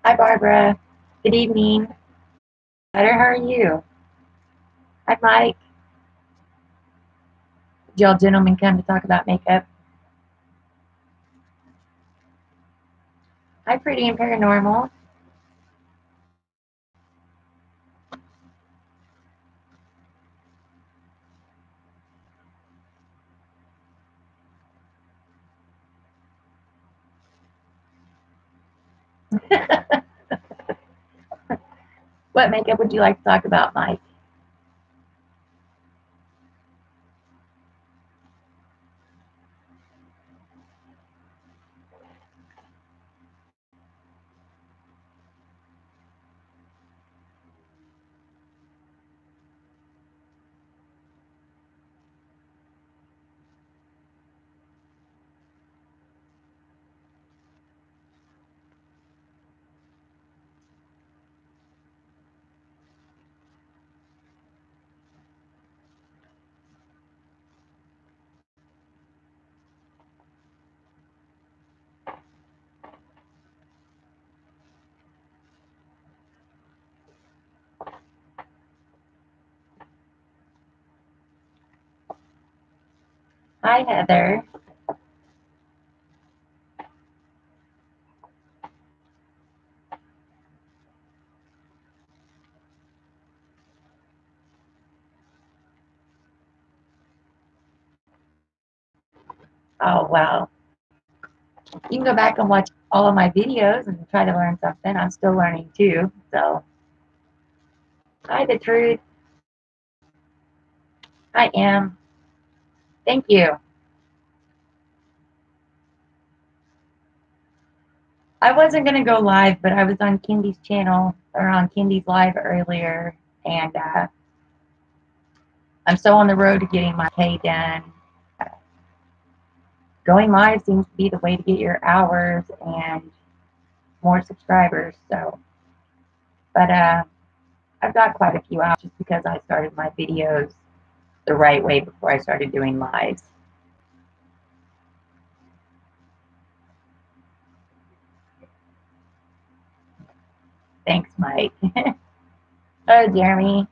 Hi, Barbara. Good evening. Better. How are you? Hi, Mike. Did y'all gentlemen come to talk about makeup? Hi, Pretty and Paranormal. What makeup would you like to talk about, Mike? Hi, Heather. Oh, wow. You can go back and watch all of my videos and try to learn something. I'm still learning too. So, hi, the truth. I am. Thank you. I wasn't going to go live, but I was on Kindy's channel or on Kindy's live earlier, and I'm still on the road to getting my pay done. Going live seems to be the way to get your hours and more subscribers. So, but I've got quite a few hours just because I started my videos the right way before I started doing lives. Thanks, Mike. Oh, Jeremy.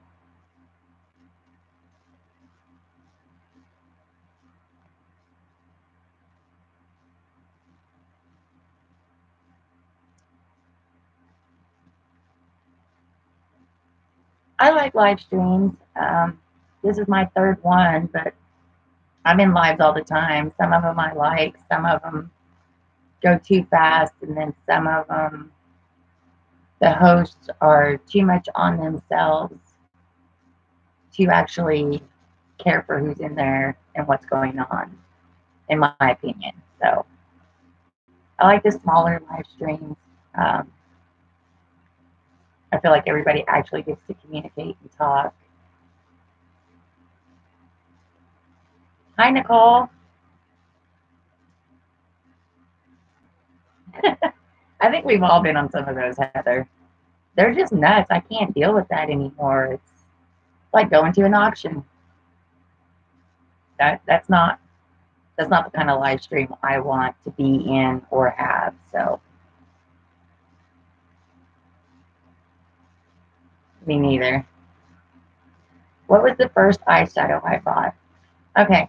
I like live streams. This is my third one, but I'm in lives all the time. Some of them I like, some of them go too fast, and then some of them, the hosts are too much on themselves to actually care for who's in there and what's going on, in my opinion. So I like the smaller live streams. Um, I feel like everybody actually gets to communicate and talk. Hi, Nicole. I think we've all been on some of those, Heather. They're just nuts. I can't deal with that anymore. It's like going to an auction. That's not the kind of live stream I want to be in or have. So me neither. What was the first eyeshadow I bought? Okay,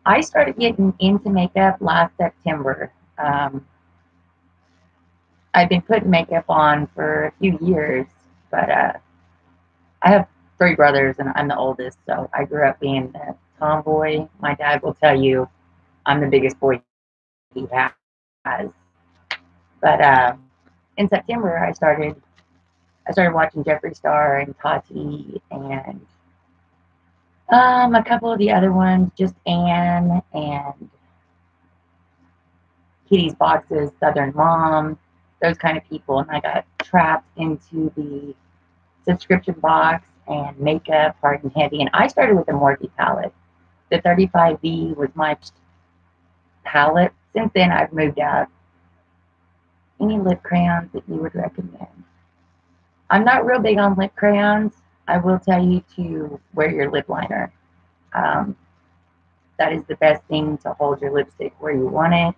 I started getting into makeup last September. I've been putting makeup on for a few years, but I have three brothers and I'm the oldest, so I grew up being the tomboy. My dad will tell you I'm the biggest boy he has. But in September, I started watching Jeffree Star and Tati and a couple of the other ones, just Anne and Kitty's Boxes, Southern Mom, those kind of people. And I got trapped into the subscription box and makeup, hard and heavy. And I started with the Morphe palette. The 35V was my palette. Since then, I've moved out. Any lip crayons that you would recommend? I'm not real big on lip crayons. I will tell you to wear your lip liner. Um, that is the best thing to hold your lipstick where you want it.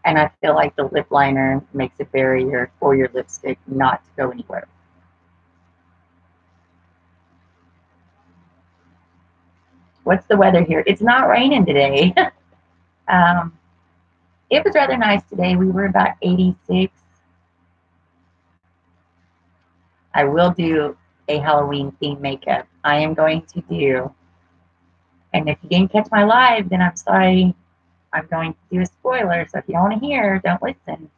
And I feel like the lip liner makes a barrier for your lipstick not to go anywhere. What's the weather here? It's not raining today. um, it was rather nice today. We were about 86. I will do a Halloween themed makeup. I am going to do, and if you didn't catch my live, then I'm sorry. I'm going to do a spoiler. So if you don't want to hear, don't listen.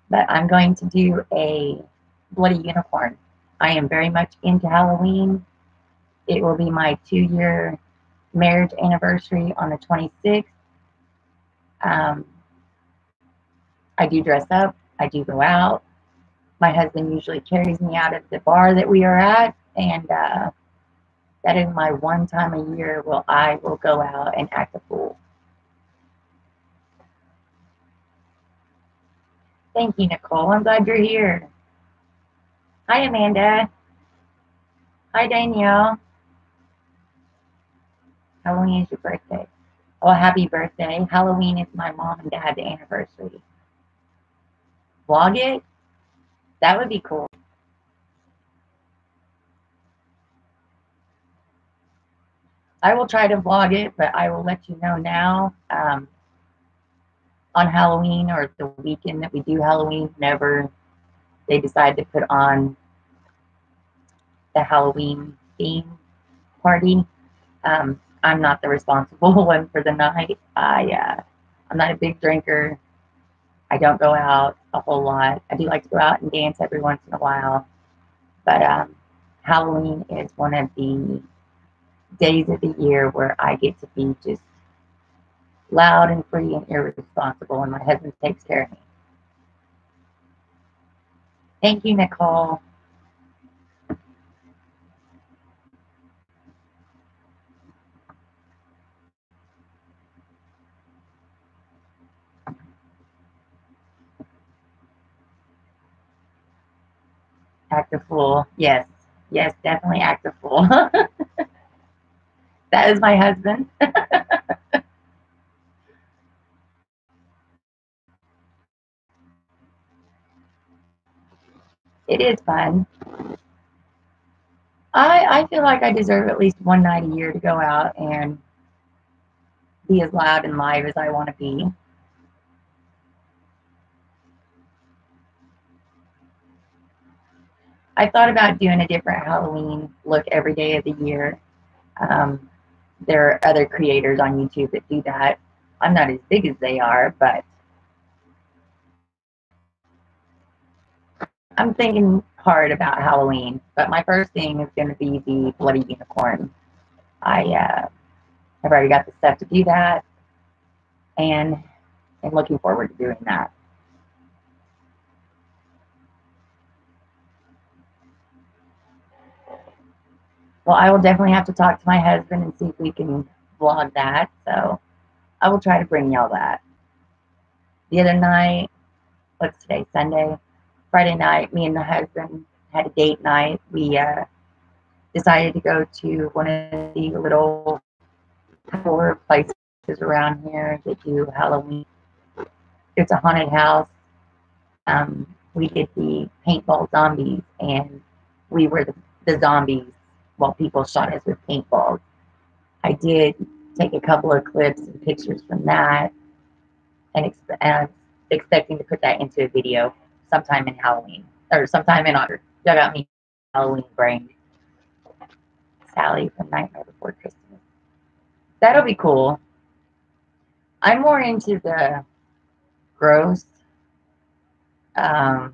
But I'm going to do a bloody unicorn. I am very much into Halloween. It will be my 2-year marriage anniversary on the 26th. Um, I do dress up. I do go out. My husband usually carries me out of the bar that we are at, and that is my one time a year where I will go out and act a fool. Thank you, Nicole. I'm glad you're here. Hi, Amanda. Hi, Danielle. Halloween is your birthday. Well, happy birthday. Halloween is my mom and dad's anniversary. Vlog it? That would be cool. I will try to vlog it, but I will let you know now. On Halloween or the weekend that we do Halloween, whenever they decide to put on the Halloween theme party, I'm not the responsible one for the night. I'm not a big drinker. I don't go out a whole lot. I do like to go out and dance every once in a while, but Halloween is one of the days of the year where I get to be just loud and free and irresponsible, and my husband takes care of me. Thank you, Nicole. Act a fool. Yes. Yes, definitely act a fool. That is my husband. It is fun. I feel like I deserve at least one night a year to go out and be as loud and live as I want to be. I thought about doing a different Halloween look every day of the year. Um, there are other creators on YouTube that do that. I'm not as big as they are, but I'm thinking hard about Halloween. But my first thing is going to be the bloody unicorn. I've already got the stuff to do that, and I'm looking forward to doing that. Well, I will definitely have to talk to my husband and see if we can vlog that. So I will try to bring y'all that. The other night, what's today? Sunday, Friday night, me and the husband had a date night. We decided to go to one of the little horror places around here that do Halloween. It's a haunted house. We did the paintball zombies, and we were the zombies while people shot us with paintballs. I did take a couple of clips and pictures from that, and I'm expecting to put that into a video sometime in Halloween or sometime in August. Y'all got me Halloween brain. Sally from Nightmare Before Christmas. That'll be cool. I'm more into the gross, um,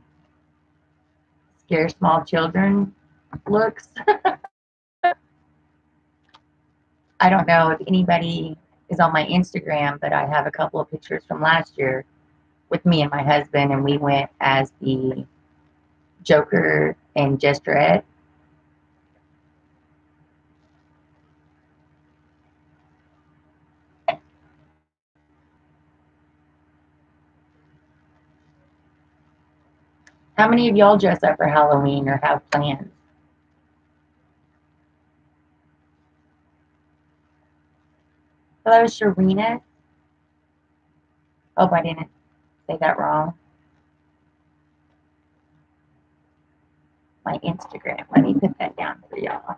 scare small children looks. I don't know if anybody is on my Instagram, but I have a couple of pictures from last year with me and my husband, and we went as the Joker and Gesturet. How many of y'all dress up for Halloween or have plans? Hello, Sharina. Hope I didn't say that wrong. My Instagram. Let me put that down for y'all.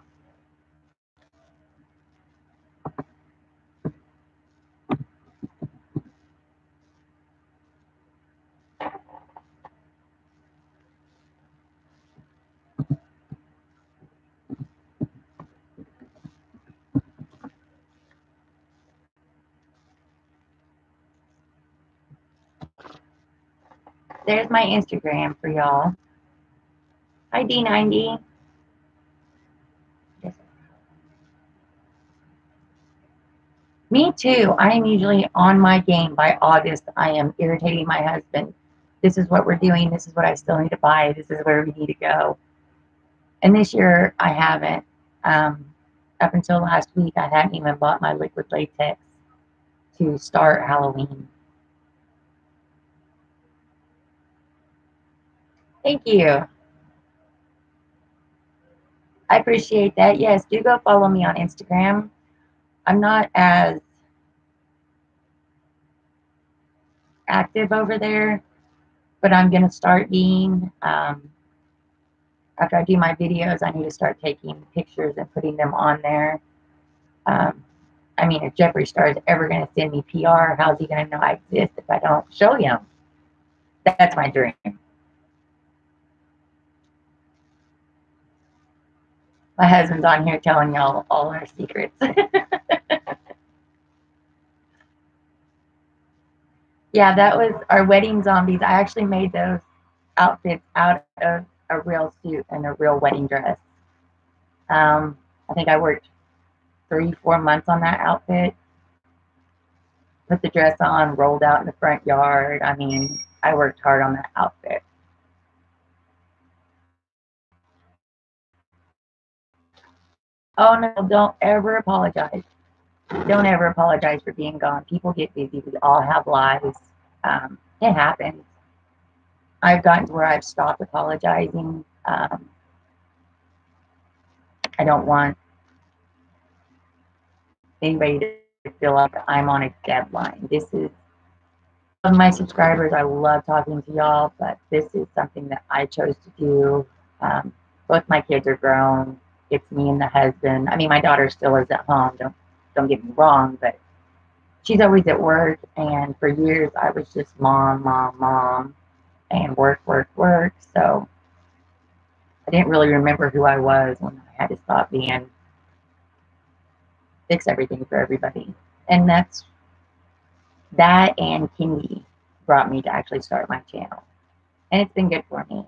There's my Instagram for y'all. Hi, D90. Me too. I am usually on my game by August. I am irritating my husband. This is what we're doing. This is what I still need to buy. This is where we need to go. And this year I haven't. Up until last week, I hadn't even bought my liquid latex to start Halloween. Thank you. I appreciate that. Yes, do go follow me on Instagram. I'm not as active over there, but I'm going to start being. After I do my videos, I need to start taking pictures and putting them on there. I mean, if Jeffree Star is ever going to send me PR, how's he going to know I exist if I don't show him? That's my dream. My husband's on here telling y'all all our secrets. Yeah, that was our wedding zombies. I actually made those outfits out of a real suit and a real wedding dress. I think I worked 3-4 months on that outfit. Put the dress on, rolled out in the front yard. I mean, I worked hard on that outfit. Oh no, don't ever apologize. Don't ever apologize for being gone. People get busy. We all have lives. It happens. I've gotten to where I've stopped apologizing. I don't want anybody to feel like I'm on a deadline. This is my subscribers. I love talking to y'all, but this is something that I chose to do. Both my kids are grown. It's me and the husband. I mean, my daughter still is at home. Don't get me wrong, but she's always at work. And for years, I was just mom, mom, mom, and work, work, work. So I didn't really remember who I was when I had to stop being fix everything for everybody. And that and Kindy brought me to actually start my channel. And it's been good for me.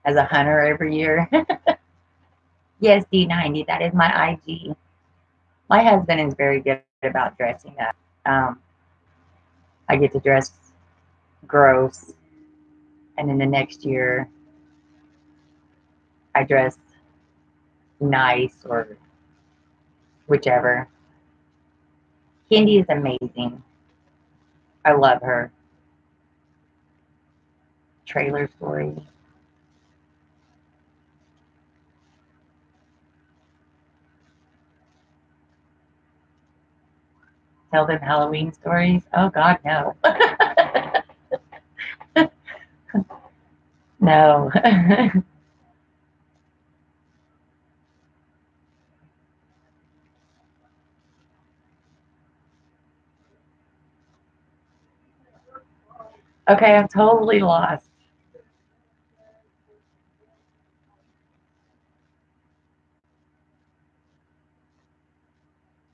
As a hunter every year. Yes, D90, that is my IG. My husband is very good about dressing up. I get to dress gross, and then the next year I dress nice or whichever. Kindy is amazing. I love her. Trailer story. Tell them Halloween stories? Oh God, no. No. Okay, I'm totally lost.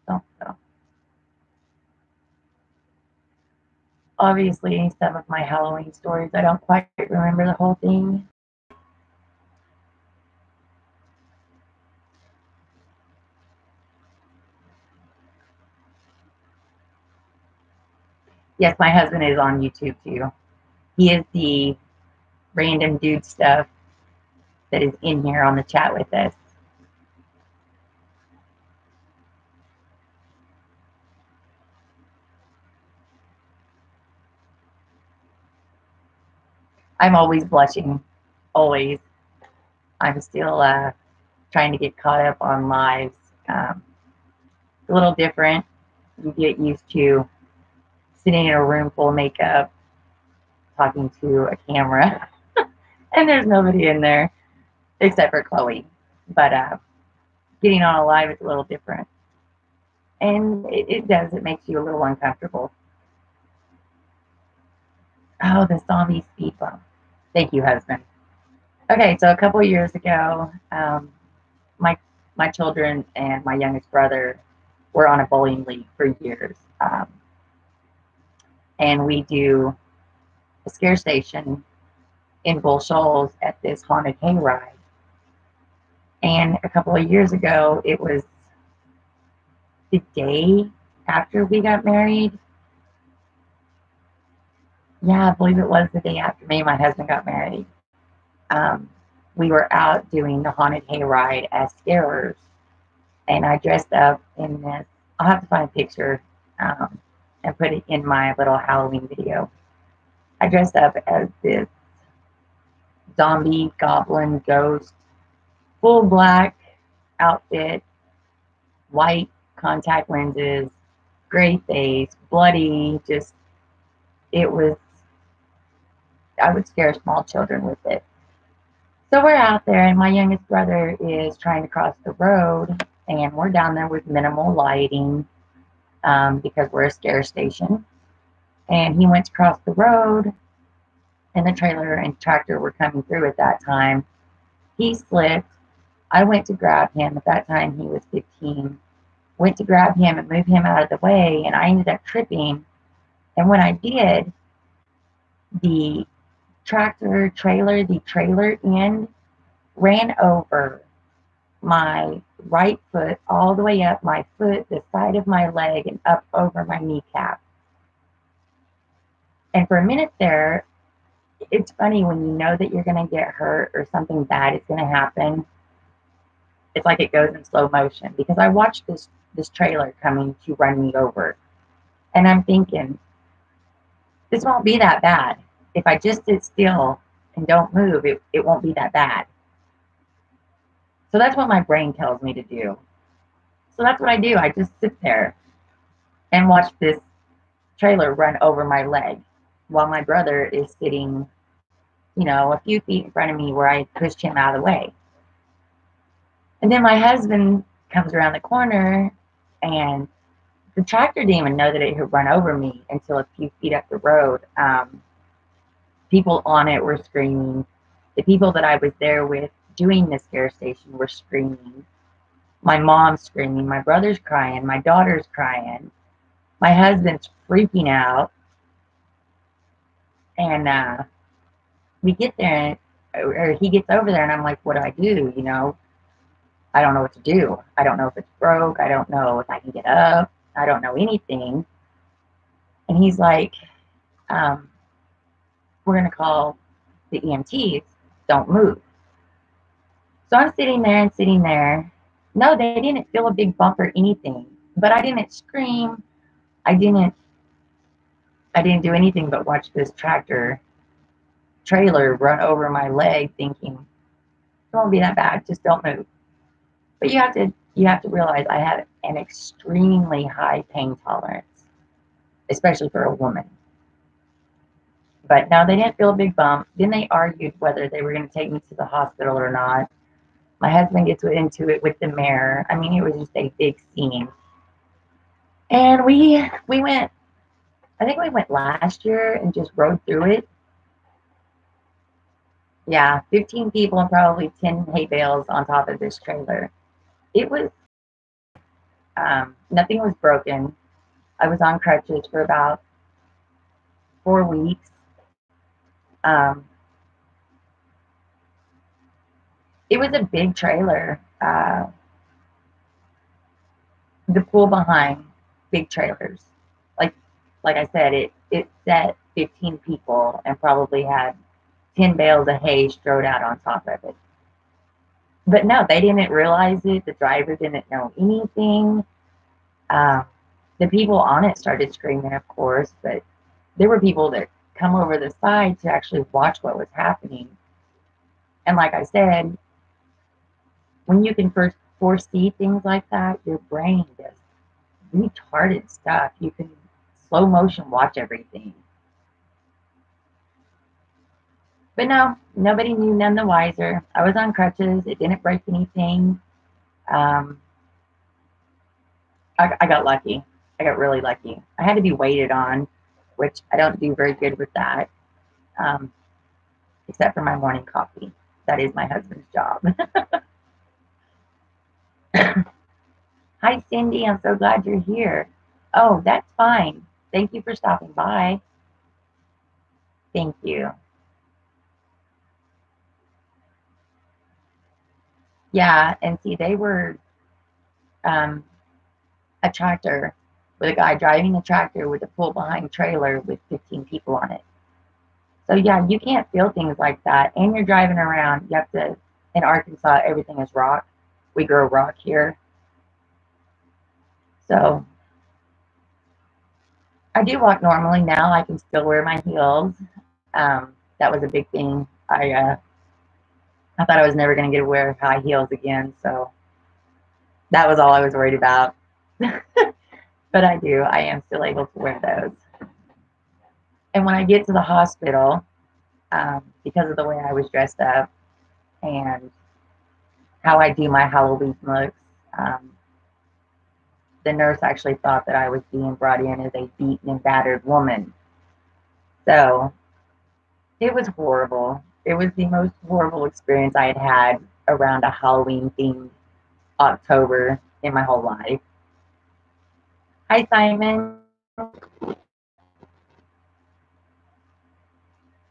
Oh, no. Obviously, some of my Halloween stories, I don't quite remember the whole thing. Yes, my husband is on YouTube too. He is the random dude stuff that is in here on the chat with us. I'm always blushing. Always. I'm still trying to get caught up on lives. It's a little different. You get used to sitting in a room full of makeup, talking to a camera, and there's nobody in there except for Chloe. But getting on a live is a little different. And it makes you a little uncomfortable. Oh, the zombie speed bump. Thank you, husband. Okay, so a couple of years ago, my my children and my youngest brother were on a bowling league for years. And we do a scare station in Bull Shoals at this haunted hayride. And a couple of years ago, it was the day after we got married. Yeah, I believe it was the day after me and my husband got married. We were out doing the haunted hayride as scarers. And I dressed up in this. I'll have to find a picture and put it in my little Halloween video. I dressed up as this zombie, goblin, ghost, full black outfit, white contact lenses, gray face, bloody, just, it was, I would scare small children with it. So we're out there, and my youngest brother is trying to cross the road, and we're down there with minimal lighting because we're a scare station. And he went to cross the road, and the trailer and tractor were coming through at that time. He slipped. I went to grab him. At that time, he was 15. Went to grab him and move him out of the way, and I ended up tripping. And when I did, the the trailer end ran over my right foot all the way up my foot, the side of my leg, and up over my kneecap. And for a minute there, it's funny when you know that you're going to get hurt or something bad is going to happen. It's like it goes in slow motion because I watched this trailer coming to run me over. And I'm thinking, this won't be that bad. If I just sit still and don't move, it won't be that bad. So that's what my brain tells me to do. So that's what I do. I just sit there and watch this trailer run over my leg while my brother is sitting, a few feet in front of me where I pushed him out of the way. And then my husband comes around the corner, and the tractor didn't even know that it had run over me until a few feet up the road. People on it were screaming. The people that I was there with doing the scare station were screaming. My mom's screaming. My brother's crying. My daughter's crying. My husband's freaking out. And we get there, or he gets over there, and I'm like, what do I do? I don't know what to do. I don't know if it's broke. I don't know if I can get up. I don't know anything. And he's like, we're going to call the EMTs. Don't move. So I'm sitting there and sitting there. No, they didn't feel a big bump or anything. But I didn't scream. I didn't do anything but watch this trailer run over my leg, thinking, it won't be that bad. Just don't move. But you have to realize I have an extremely high pain tolerance, especially for a woman. But no, they didn't feel a big bump. Then they argued whether they were going to take me to the hospital or not. My husband gets into it with the mayor. I mean, it was just a big scene. And we went, I think we went last year and just rode through it. Yeah, 15 people and probably 10 hay bales on top of this trailer. It was, nothing was broken. I was on crutches for about 4 weeks. It was a big trailer. The pool behind, big trailers. Like I said, it set 15 people and probably had 10 bales of hay strode out on top of it. But no, they didn't realize it. The driver didn't know anything. The people on it started screaming, of course, but there were people that come over the side to actually watch what was happening. And like I said, when you can first foresee things like that, your brain does retarded stuff. You can slow motion watch everything. But no, nobody knew, none the wiser. I was on crutches. It didn't break anything. Um, I got lucky. I got really lucky. I had to be waited on, which I don't do very good with that, um, except for my morning coffee. That is my husband's job. Hi, Cindy. I'm so glad you're here. Oh, that's fine. Thank you for stopping by. Thank you. Yeah, and see, they were um, a tractor with a guy driving a tractor with a pull behind trailer with 15 people on it. So yeah, you can't feel things like that. And you're driving around. You have to, in Arkansas, everything is rock. We grow rock here. So I do walk normally now. I can still wear my heels. That was a big thing. I thought I was never going to get to wear high heels again. So that was all I was worried about. But I do. I am still able to wear those. And when I get to the hospital, because of the way I was dressed up and how I do my Halloween looks, um, the nurse actually thought that I was being brought in as a beaten and battered woman. So it was horrible. It was the most horrible experience I had had around a Halloween themed October in my whole life. Hi, Simon.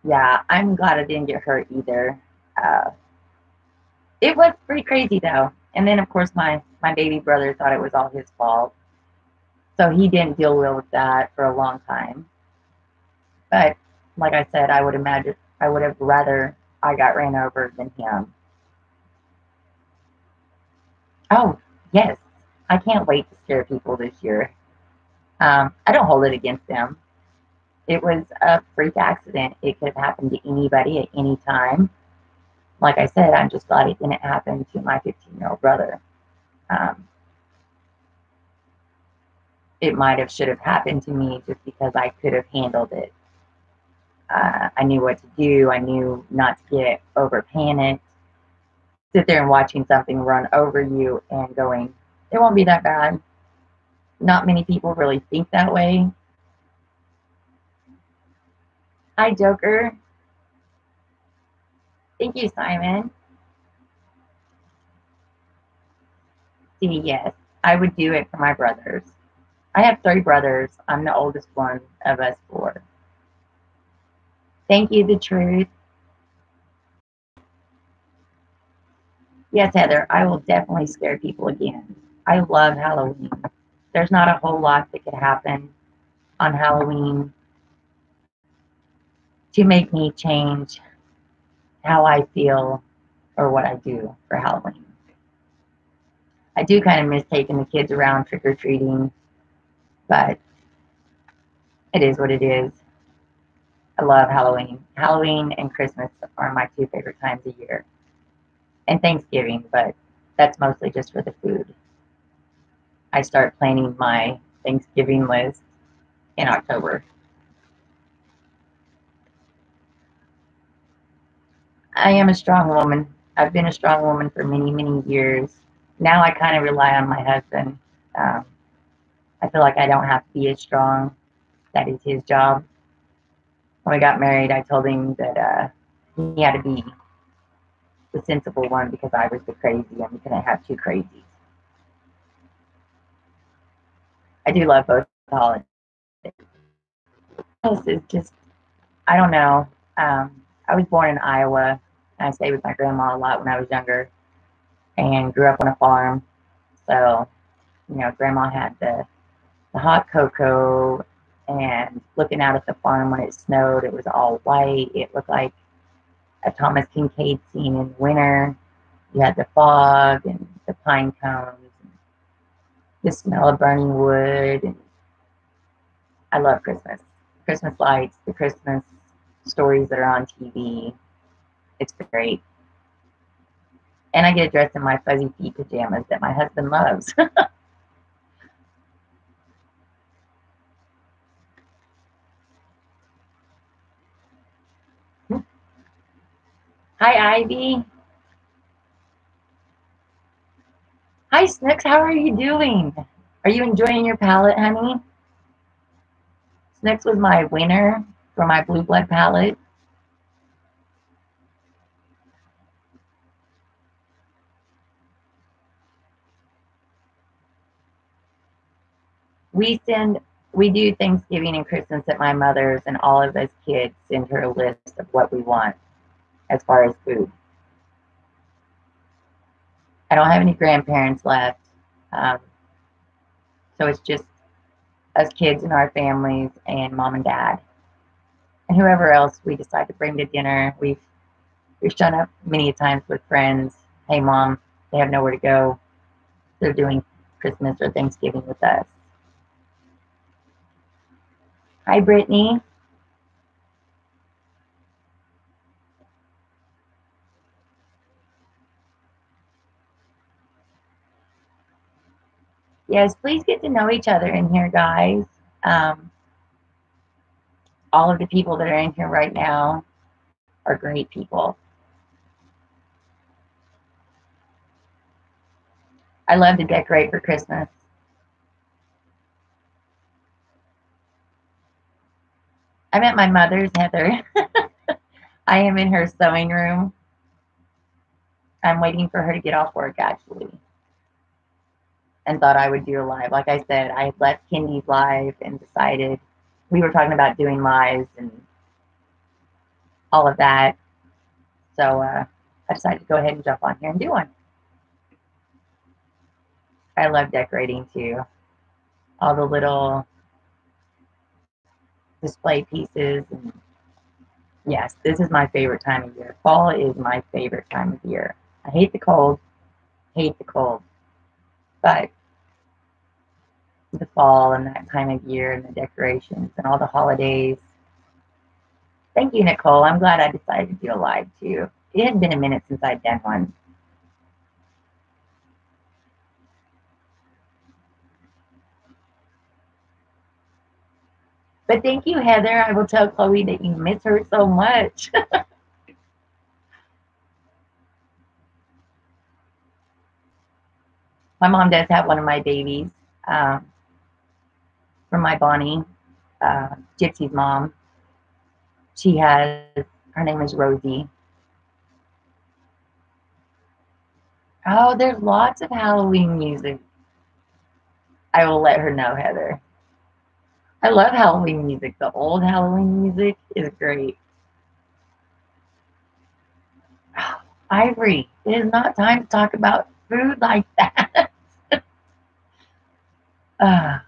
Yeah, I'm glad I didn't get hurt either. Uh, it was pretty crazy though. And then of course my baby brother thought it was all his fault. So he didn't deal well with that for a long time. But like I said, I would imagine I would have rather I got ran over than him. Oh, yes. I can't wait to scare people this year. I don't hold it against them. It was a freak accident. It could have happened to anybody at any time. Like I said, I'm just glad it didn't happen to my 15-year-old brother. Um, it might have should have happened to me just because I could have handled it. I knew what to do. I knew not to get over panicked. Sit there and watching something run over you and going, it won't be that bad. Not many people really think that way. Hi, Joker. Thank you, Simon. See, yes, I would do it for my brothers. I have three brothers. I'm the oldest one of us four. Thank you, the truth. Yes, Heather, I will definitely scare people again. I love Halloween. There's not a whole lot that could happen on Halloween to make me change how I feel or what I do for Halloween. I do kind of miss taking the kids around trick or treating, but it is what it is. I love Halloween. Halloween and Christmas are my two favorite times of year. And Thanksgiving, but that's mostly just for the food. I start planning my Thanksgiving list in October. I am a strong woman. I've been a strong woman for many, many years. Now I kind of rely on my husband. Um, I feel like I don't have to be as strong. That is his job. When we got married, I told him that he had to be the sensible one because I was the crazy and we couldn't have two crazies. I do love both holidays. This is just, I don't know. I was born in Iowa. And I stayed with my grandma a lot when I was younger and grew up on a farm. So, grandma had the hot cocoa and looking out at the farm when it snowed, it was all white. It looked like a Thomas Kincaid scene in winter. You had the fog and the pine cones, and the smell of burning wood. And I love Christmas. Christmas lights, the Christmas stories that are on TV. It's great. And I get dressed in my fuzzy feet pajamas that my husband loves. Hi, Ivy. Hi, Snooks. How are you doing? Are you enjoying your palette, honey? Snooks was my winner for my Blue Blood palette. We do Thanksgiving and Christmas at my mother's, and all of us kids send her a list of what we want as far as food. I don't have any grandparents left, um, so it's just us kids and our families and mom and dad and whoever else we decide to bring to dinner. We've shown up many times with friends. Hey, mom, they have nowhere to go. They're doing Christmas or Thanksgiving with us. Hi, Brittany. Yes, please get to know each other in here, guys. Um, all of the people that are in here right now are great people. I love to decorate for Christmas. I'm at my mother's, Heather. I am in her sewing room. I'm waiting for her to get off work, actually, and thought I would do a live. Like I said, I left Kindy's live and decided we were talking about doing lives and all of that. So I decided to go ahead and jump on here and do one. I love decorating too. All the little display pieces. And yes, this is my favorite time of year. Fall is my favorite time of year. I hate the cold, hate the cold. But the fall and that time of year and the decorations and all the holidays. Thank you, Nicole. I'm glad I decided to do a live too. It had been a minute since I'd done one. But thank you, Heather. I will tell Chloe that you miss her so much. My mom does have one of my babies from my Bonnie, Gypsy's mom. She has, her name is Rosie. Oh, there's lots of Halloween music. I will let her know, Heather. I love Halloween music. The old Halloween music is great. Ivory, it is not time to talk about food like that. uh,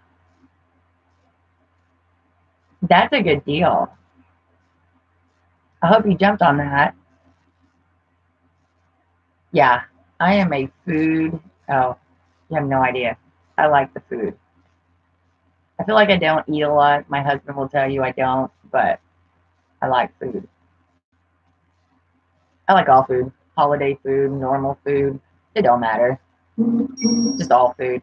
that's a good deal. I hope you jumped on that. Yeah, I am a food. Oh, you have no idea. I like the food. I feel like I don't eat a lot. My husband will tell you I don't, but I like food. I like all food. Holiday food, normal food. It don't matter. Just all food.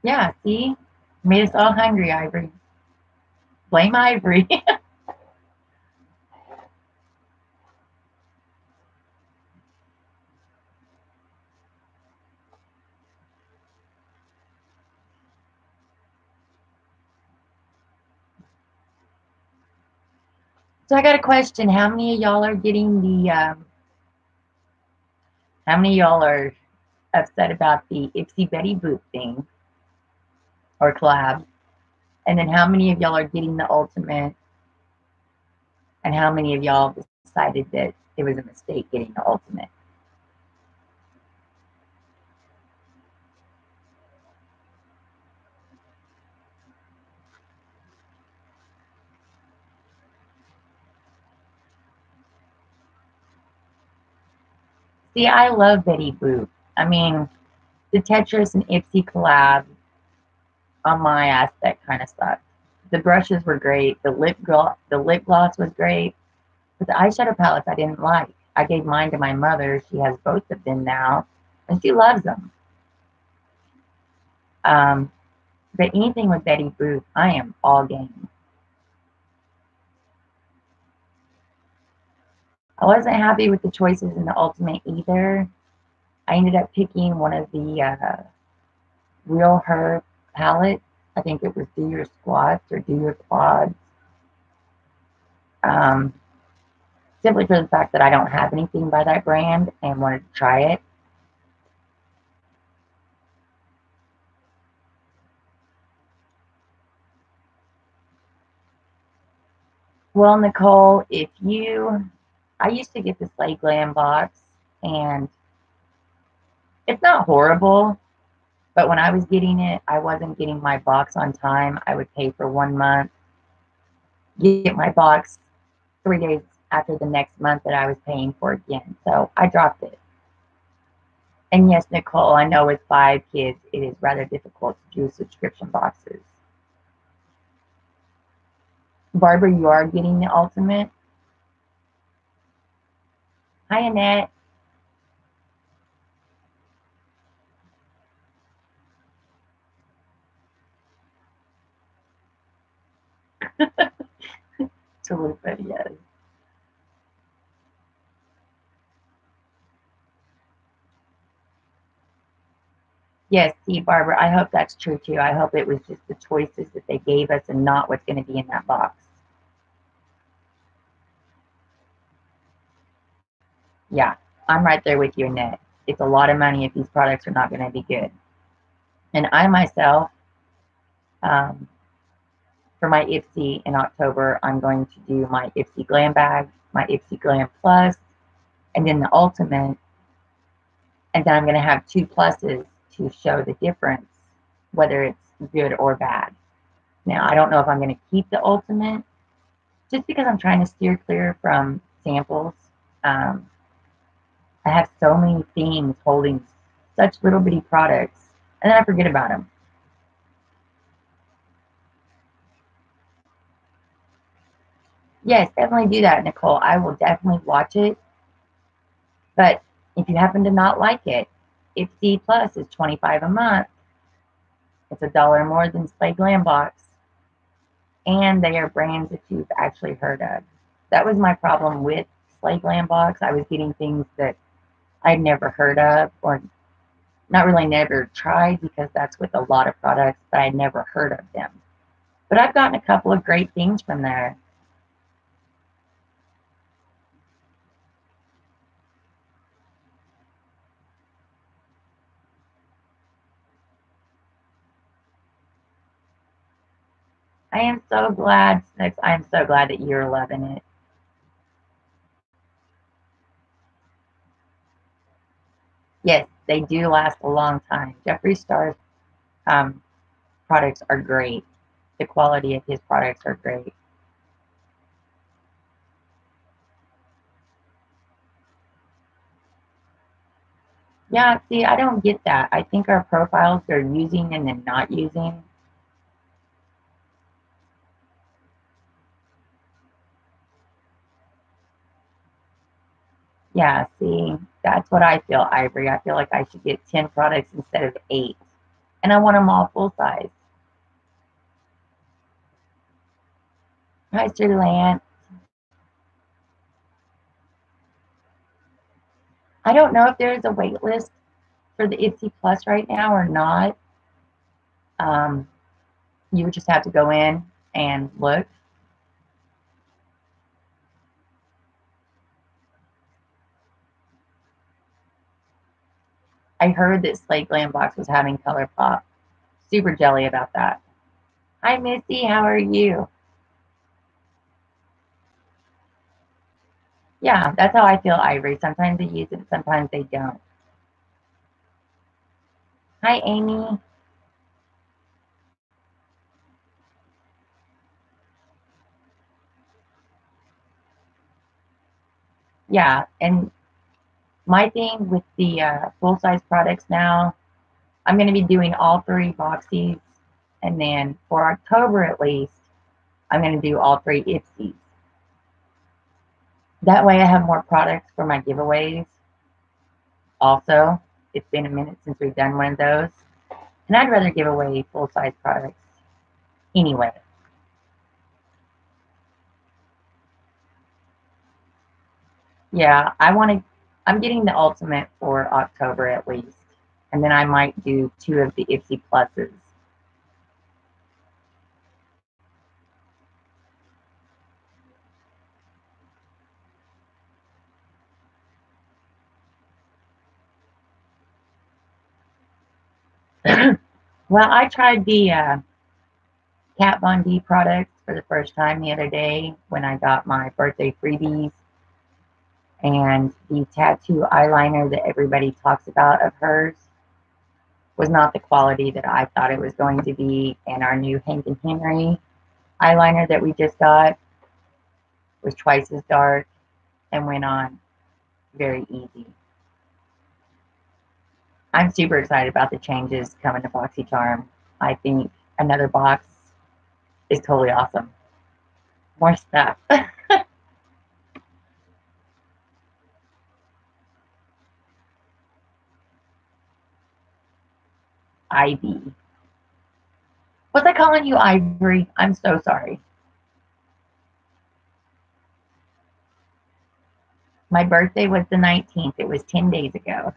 Yeah, see? Made us all hungry, Ivory. Blame Ivory. So I got a question. How many of y'all are getting the how many of y'all are upset about the Ipsy Betty Boop thing or collab? And then how many of y'all are getting the ultimate? And how many of y'all decided that it was a mistake getting the ultimate? See, I love Betty Boop. I mean, the Tetris and Ipsy collab on my aspect kind of sucked. The brushes were great. The lip gloss was great. But the eyeshadow palettes I didn't like. I gave mine to my mother. She has both of them now, and she loves them. But anything with Betty Boop, I am all game. I wasn't happy with the choices in the Ultimate either. I ended up picking one of the Real Her palette. I think it was Do Your Squats or Do Your Quads. Um, Simply for the fact that I don't have anything by that brand and wanted to try it. Well, Nicole, I used to get the Slay Glam box, and it's not horrible, but when I was getting it, I wasn't getting my box on time. I would pay for 1 month, get my box 3 days after the next month that I was paying for again. So I dropped it. And yes, Nicole, I know with 5 kids, it is rather difficult to do subscription boxes. Barbara, you are getting the Ultimate. Hi, Annette. Chalupa, yes. Yes, see, Barbara, I hope that's true too. I hope it was just the choices that they gave us and not what's going to be in that box. Yeah, I'm right there with you, Annette. It's a lot of money if these products are not going to be good. And I myself, um, for my Ipsy in October, I'm going to do my Ipsy Glam Bag, my Ipsy Glam Plus, and then the Ultimate. And then I'm going to have 2 pluses to show the difference, whether it's good or bad. Now, I don't know if I'm going to keep the Ultimate just because I'm trying to steer clear from samples. Um, I have so many things holding such little bitty products, and then I forget about them. Yes, definitely do that, Nicole. I will definitely watch it. But if you happen to not like it, if C Plus is 25 a month, it's $1 more than Slay Glam Box, and they are brands that you've actually heard of. That was my problem with Slay Glam Box. I was getting things that I'd never heard of, or not really never tried, because that's with a lot of products, but I'd never heard of them. But I've gotten a couple of great things from there. I am so glad, Snooks. I am so glad that you're loving it. Yes, they do last a long time. Jeffree Star's um, products are great. The quality of his products are great. Yeah, see, I don't get that. I think our profiles they're using and then not using. Yeah, see, that's what I feel, Ivory. I feel like I should get 10 products instead of 8. And I want them all full size. Hi, Sir Lance. I don't know if there's a wait list for the Ipsy Plus right now or not. Um, you would just have to go in and look. I heard that Slate Glam Box was having Color Pop. Super jelly about that. Hi, Missy. How are you? Yeah, that's how I feel, Ivory. Sometimes they use it, sometimes they don't. Hi, Amy. Yeah, and my thing with the full size products now, I'm going to be doing all 3 boxies. And then for October at least, I'm going to do all 3 Ipsies. That way I have more products for my giveaways. Also, it's been a minute since we've done one of those. And I'd rather give away full-size products anyway. Yeah, I'm getting the ultimate for October at least. And then I might do 2 of the Ipsy Pluses. Well, I tried the Kat Von D products for the first time the other day when I got my birthday freebies. And the tattoo eyeliner that everybody talks about of hers was not the quality that I thought it was going to be. And our new Hank and Henry eyeliner that we just got was twice as dark and went on very easy. I'm super excited about the changes coming to BoxyCharm. I think another box is totally awesome. More stuff. Ivy. Was I calling you Ivory? I'm so sorry. My birthday was the 19th. It was 10 days ago.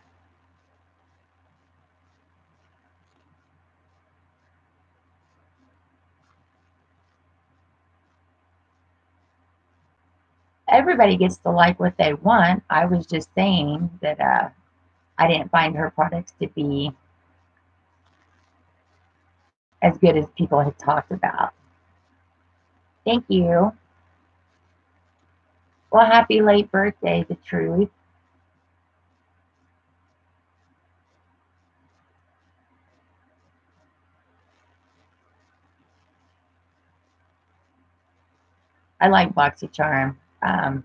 Everybody gets to like what they want. I was just saying that I didn't find her products to be as good as people had talked about. Thank you. Well, happy late birthday, the truth. I like BoxyCharm. I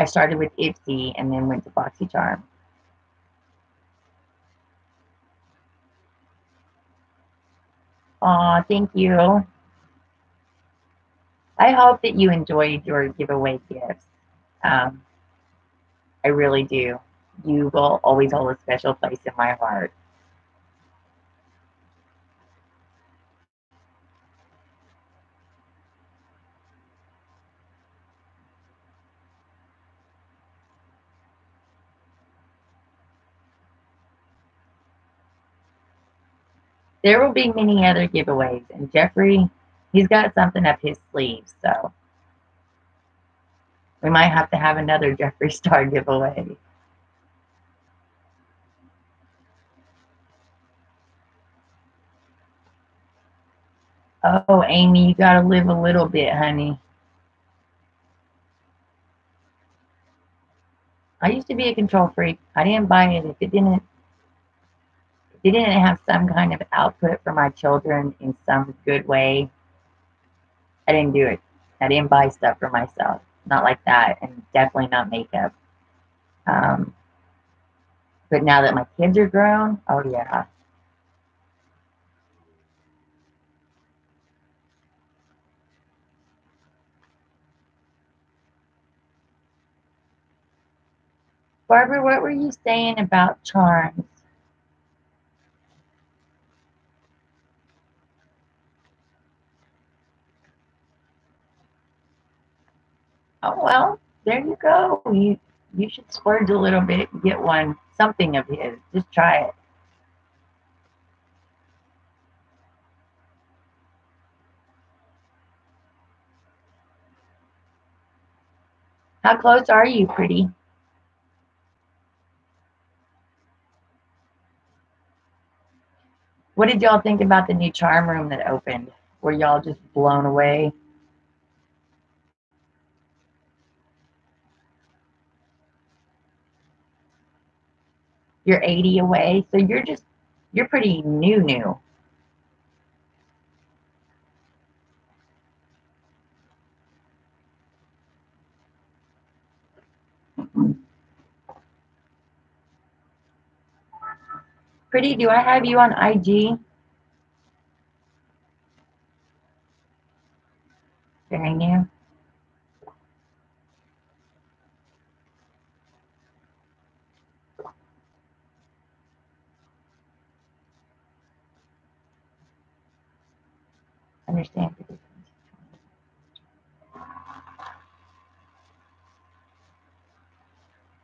started with Ipsy and then went to BoxyCharm. Aw, thank you. I hope that you enjoyed your giveaway gifts. Um, I really do. You will always hold a special place in my heart. There will be many other giveaways, and Jeffrey, he's got something up his sleeve, so we might have to have another Jeffree Star giveaway. Oh, Amy, you gotta live a little bit, honey. I used to be a control freak. I didn't buy it if it didn't have some kind of output for my children in some good way. I didn't do it. I didn't buy stuff for myself. Not like that, and definitely not makeup. Um, but now that my kids are grown, oh yeah. Barbara, what were you saying about charms? Oh well, there you go. You should splurge a little bit and get one, something of his. Just try it. How close are you, pretty? What did y'all think about the new charm room that opened? Were y'all just blown away? You're 80 away, so you're pretty new. Pretty, do I have you on IG? Very new. understand the difference.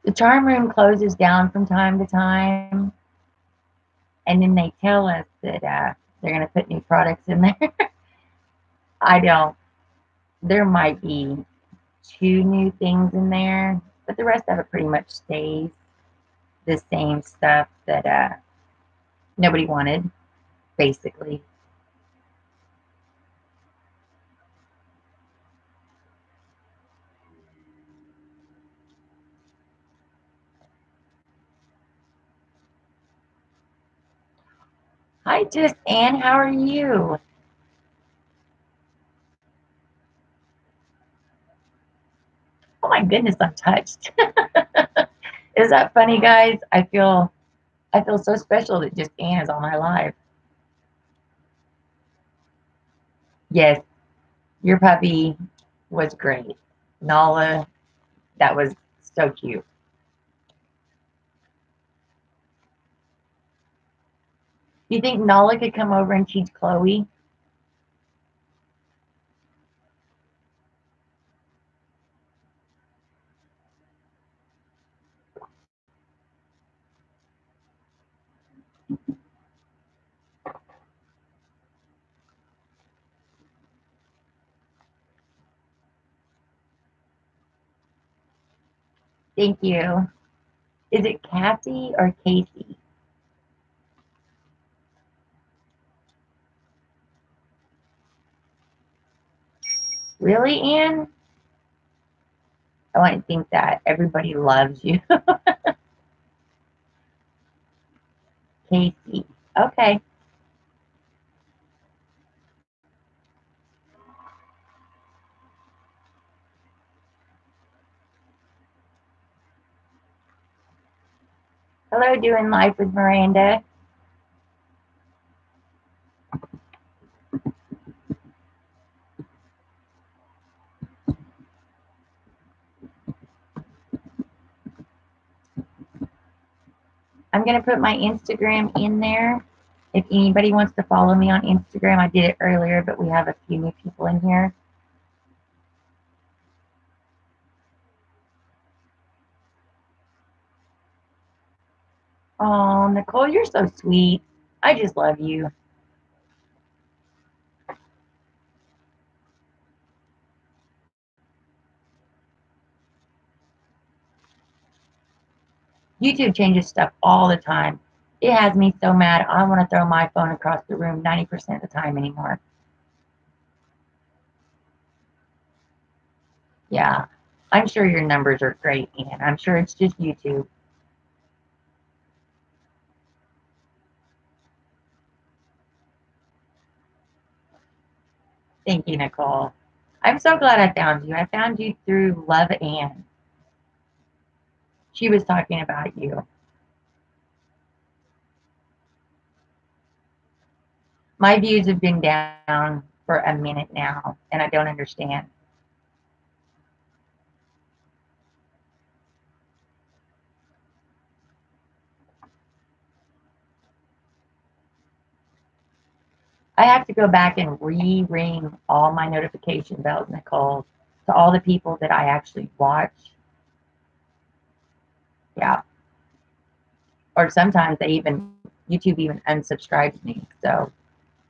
The charm room closes down from time to time, and then they tell us that they're going to put new products in there. I don't. There might be 2 new things in there, but the rest of it pretty much stays the same stuff that nobody wanted, basically. Hi, Just Ann. How are you? Oh my goodness, I'm touched. Is that funny, guys? I feel so special that Just Ann is on my live. Yes, your puppy was great. Nala, that was so cute. Do you think Nala could come over and teach Chloe? Thank you. Is it Cassie or Casey? Really, Ann? I want to think that everybody loves you. Casey. Okay. Hello, doing life with Miranda. I'm going to put my Instagram in there. If anybody wants to follow me on Instagram, I did it earlier, but we have a few new people in here. Oh, Nicole, you're so sweet. I just love you. YouTube changes stuff all the time. It has me so mad. I want to throw my phone across the room 90% of the time anymore. Yeah. I'm sure your numbers are great, Ian. I'm sure it's just YouTube. Thank you, Nicole. I'm so glad I found you. I found you through Love Ann. She was talking about you. My views have been down for a minute now, and I don't understand. I have to go back and re-ring all my notification bells, Nicole, to all the people that I actually watch. Yeah. Or sometimes YouTube even unsubscribes me. So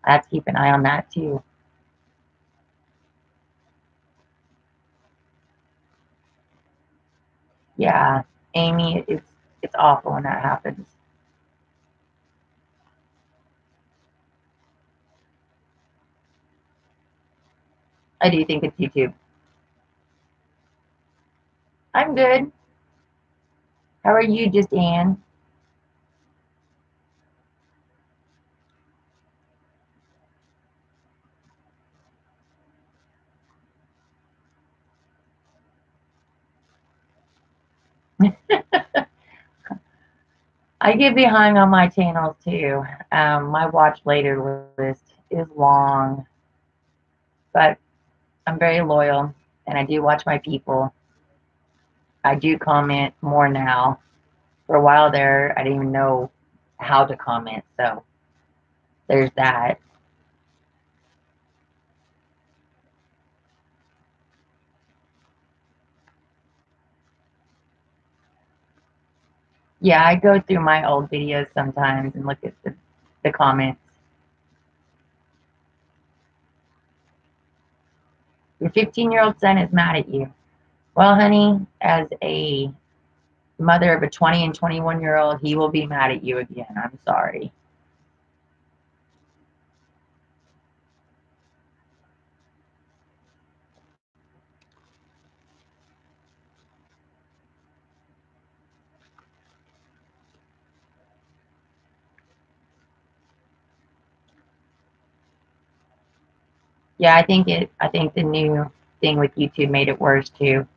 I have to keep an eye on that too. Yeah. Amy, it's awful when that happens. I do think it's YouTube. I'm good. How are you, just Ann? I get behind on my channels too. My watch later list is long, but I'm very loyal and I do watch my people. I do comment more now. For a while there, I didn't even know how to comment, so there's that. Yeah, I go through my old videos sometimes and look at the comments. Your 15-year-old son is mad at you. Well, honey, as a mother of a 20 and 21-year-old, he will be mad at you again. I'm sorry. Yeah, I think the new thing with YouTube made it worse too.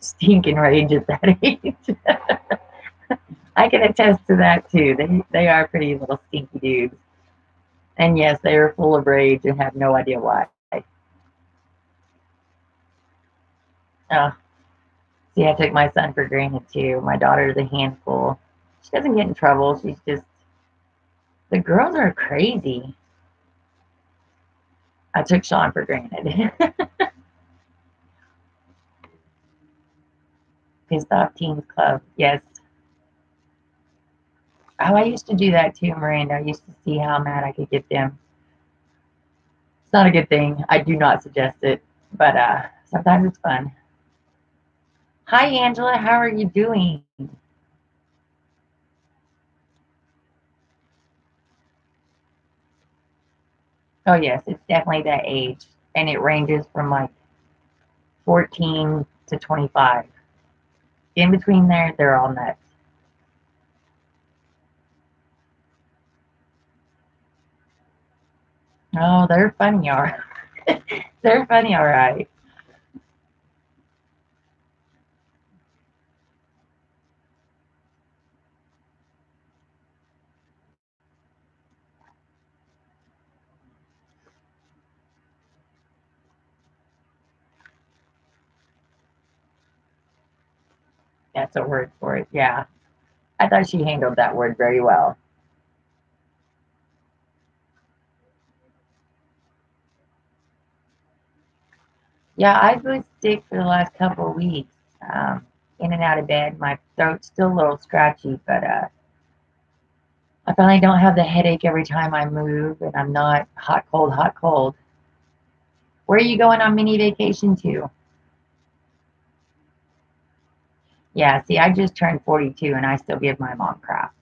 Stinking rage at that age. I can attest to that too. They are pretty little stinky dudes. And yes, they are full of rage and have no idea why. Oh, see, I took my son for granted too. My daughter's a handful. She doesn't get in trouble. She's just, the girls are crazy. I took Sean for granted. Pissed off teens club. Yes. Oh, I used to do that too, Miranda. I used to see how mad I could get them. It's not a good thing. I do not suggest it, but sometimes it's fun. Hi, Angela. How are you doing? Oh, yes, it's definitely that age, and it ranges from like 14 to 25. In between there, they're all nuts. Oh, they're funny, all right. They're funny, all right. That's a word for it. Yeah. I thought she handled that word very well. Yeah, I've been sick for the last couple of weeks. In and out of bed. My throat's still a little scratchy, but I finally don't have the headache every time I move, and I'm not hot, cold, hot, cold. Where are you going on mini vacation to? Yeah, see, I just turned 42 and I still give my mom crap.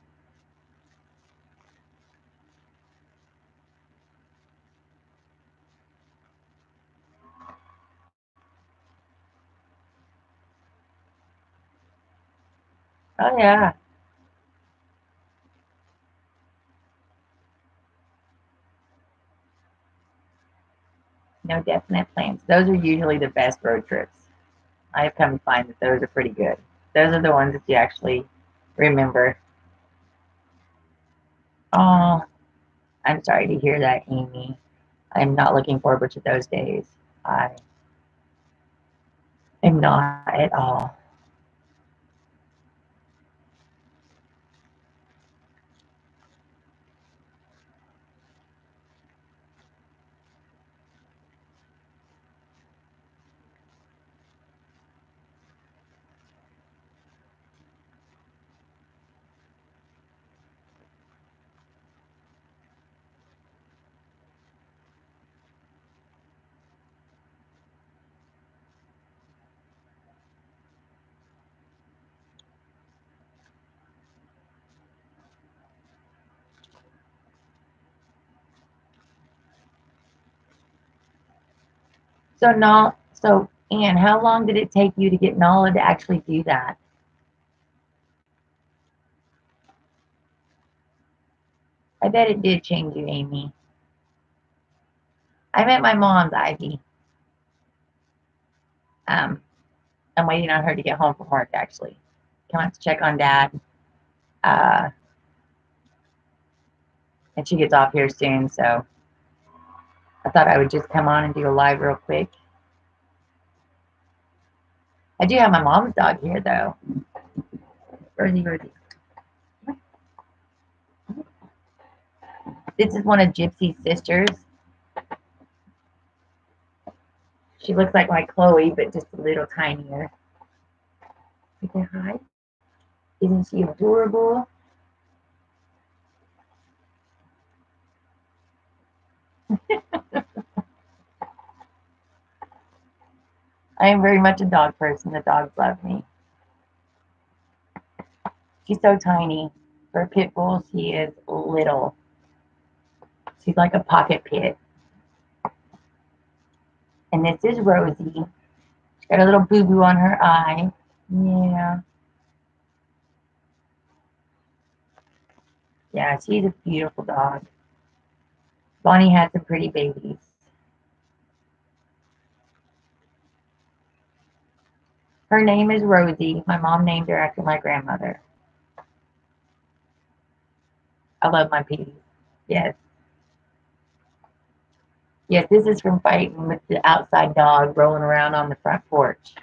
Oh, yeah. No definite plans. Those are usually the best road trips. I have come to find that those are pretty good. Those are the ones that you actually remember. Oh, I'm sorry to hear that, Amy. I'm not looking forward to those days. I am not at all. So Anne, how long did it take you to get Nala to actually do that? I bet it did change you, Amy. I met my mom's Ivy. Um, I'm waiting on her to get home from work, actually. Come out to check on Dad. Uh, and she gets off here soon, so I thought I would just come on and do a live real quick. I do have my mom's dog here, though. Where's he? This is one of Gypsy's sisters. She looks like my Chloe, but just a little tinier. Say hi. Isn't she adorable? I am very much a dog person. The dogs love me. She's so tiny. For a pit bull, she is little. She's like a pocket pit. And this is Rosie. She's got a little boo-boo on her eye. Yeah. Yeah, she's a beautiful dog. Bonnie had some pretty babies. Her name is Rosie. My mom named her after my grandmother. I love my piggies. Yes. Yes, this is from fighting with the outside dog rolling around on the front porch.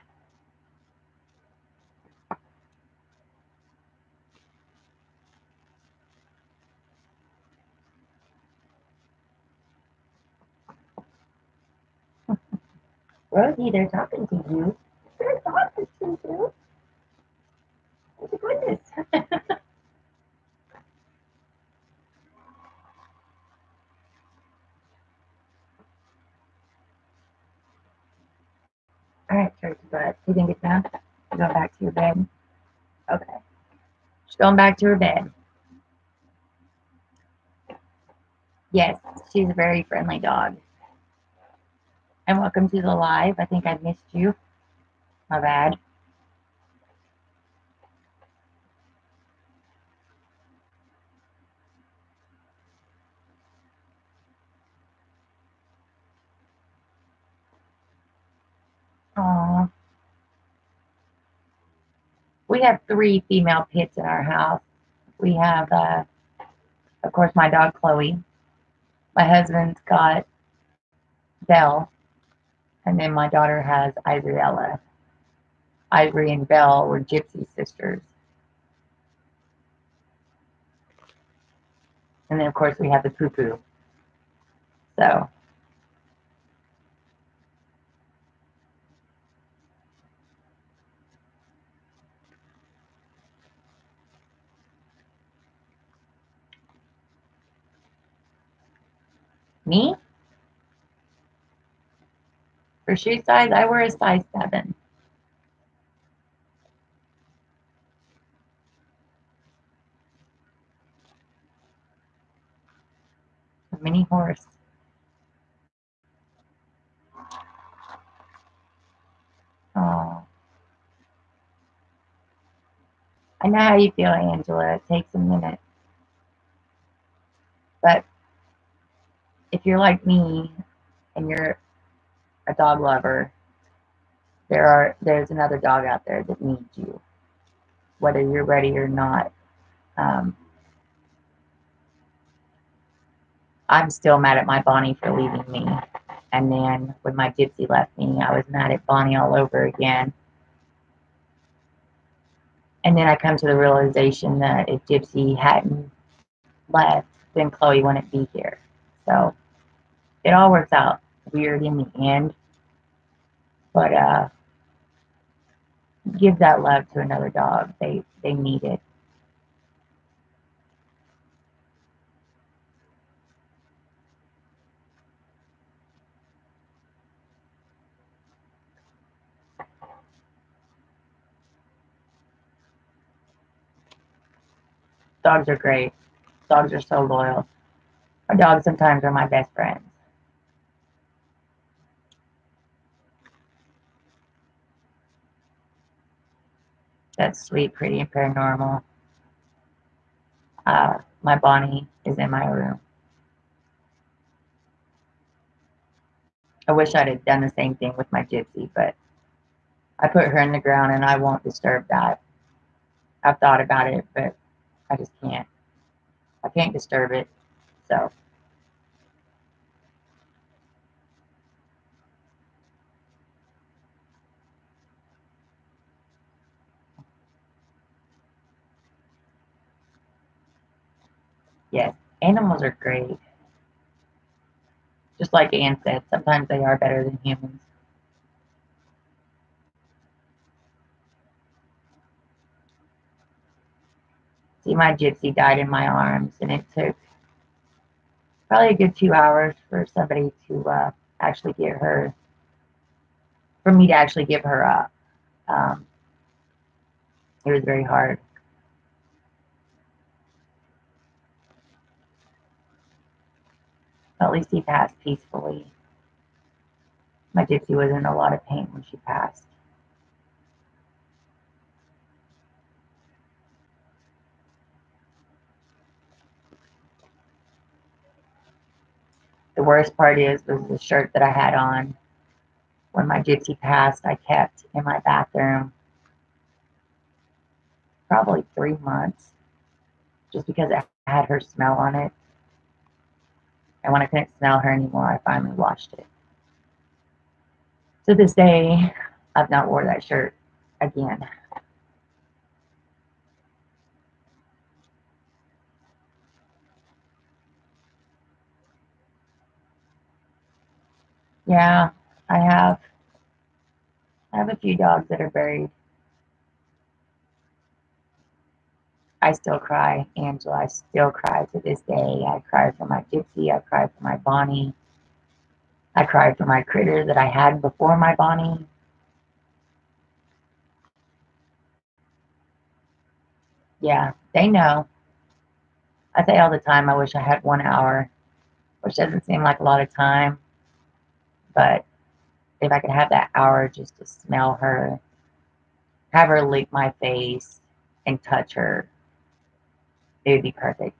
Rosie, they're talking to you. They're talking to you. Oh my goodness. All right, church butt. You think it's time? You going back to your bed? Okay. She's going back to her bed. Yes, she's a very friendly dog. And welcome to the live. I think I missed you. My bad. Aww. We have 3 female pits in our house. We have, of course, my dog Chloe. My husband's got Belle. And then my daughter has Ivoryella. Ivory and Belle were Gypsy sisters. And then, of course, we have the poo-poo. So, me, for shoe size, I wear a size 7. A mini horse. Oh, I know how you feel, Angela. It takes a minute. But if you're like me and you're a dog lover, there's another dog out there that needs you, whether you're ready or not. Um, I'm still mad at my Bonnie for leaving me. And then when my Gypsy left me, I was mad at Bonnie all over again. And then I come to the realization that if Gypsy hadn't left, then Chloe wouldn't be here. So it all works out weird in the end. But give that love to another dog. They need it. Dogs are great. Dogs are so loyal. Our dogs sometimes are my best friends. That's sweet, pretty, and paranormal. My Bonnie is in my room. I wish I'd have done the same thing with my Gypsy, but I put her in the ground and I won't disturb that. I've thought about it, but I just can't. I can't disturb it. So, yes, animals are great. Just like Ann said, sometimes they are better than humans. See, my gypsy died in my arms, and it took probably a good 2 hours for somebody to actually get her, for me to actually give her up. It was very hard. At least he passed peacefully. My gypsy was in a lot of pain when she passed. The worst part was the shirt that I had on when my gypsy passed. I kept in my bathroom probably 3 months just because it had her smell on it. And when I couldn't smell her anymore, I finally washed it. To this day, I've not worn that shirt again. Yeah, I have. I have a few dogs that are buried. I still cry, Angela. I still cry to this day. I cry for my gypsy. I cry for my Bonnie. I cry for my critter that I had before my Bonnie. Yeah, they know. I say all the time, I wish I had 1 hour, which doesn't seem like a lot of time, but if I could have that hour just to smell her, have her lick my face, and touch her, it would be perfect.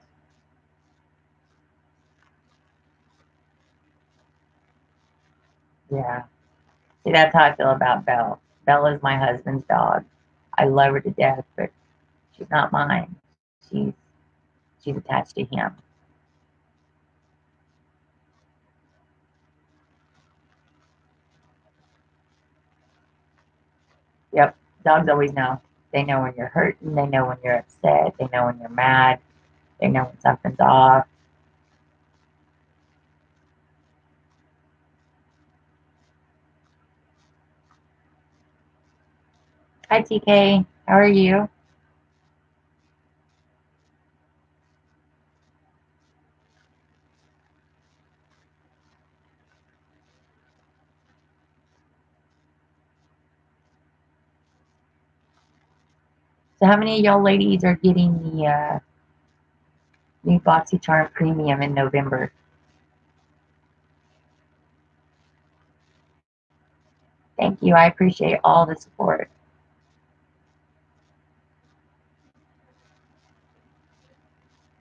Yeah. See, that's how I feel about Belle. Belle is my husband's dog. I love her to death, but she's not mine. She's she's attached to him. Yep. Dogs always know. They know when you're hurting. They know when you're upset. They know when you're mad. They know when something's off. Hi, TK. How are you? So, how many of y'all ladies are getting the new BoxyCharm Premium in November? Thank you. I appreciate all the support.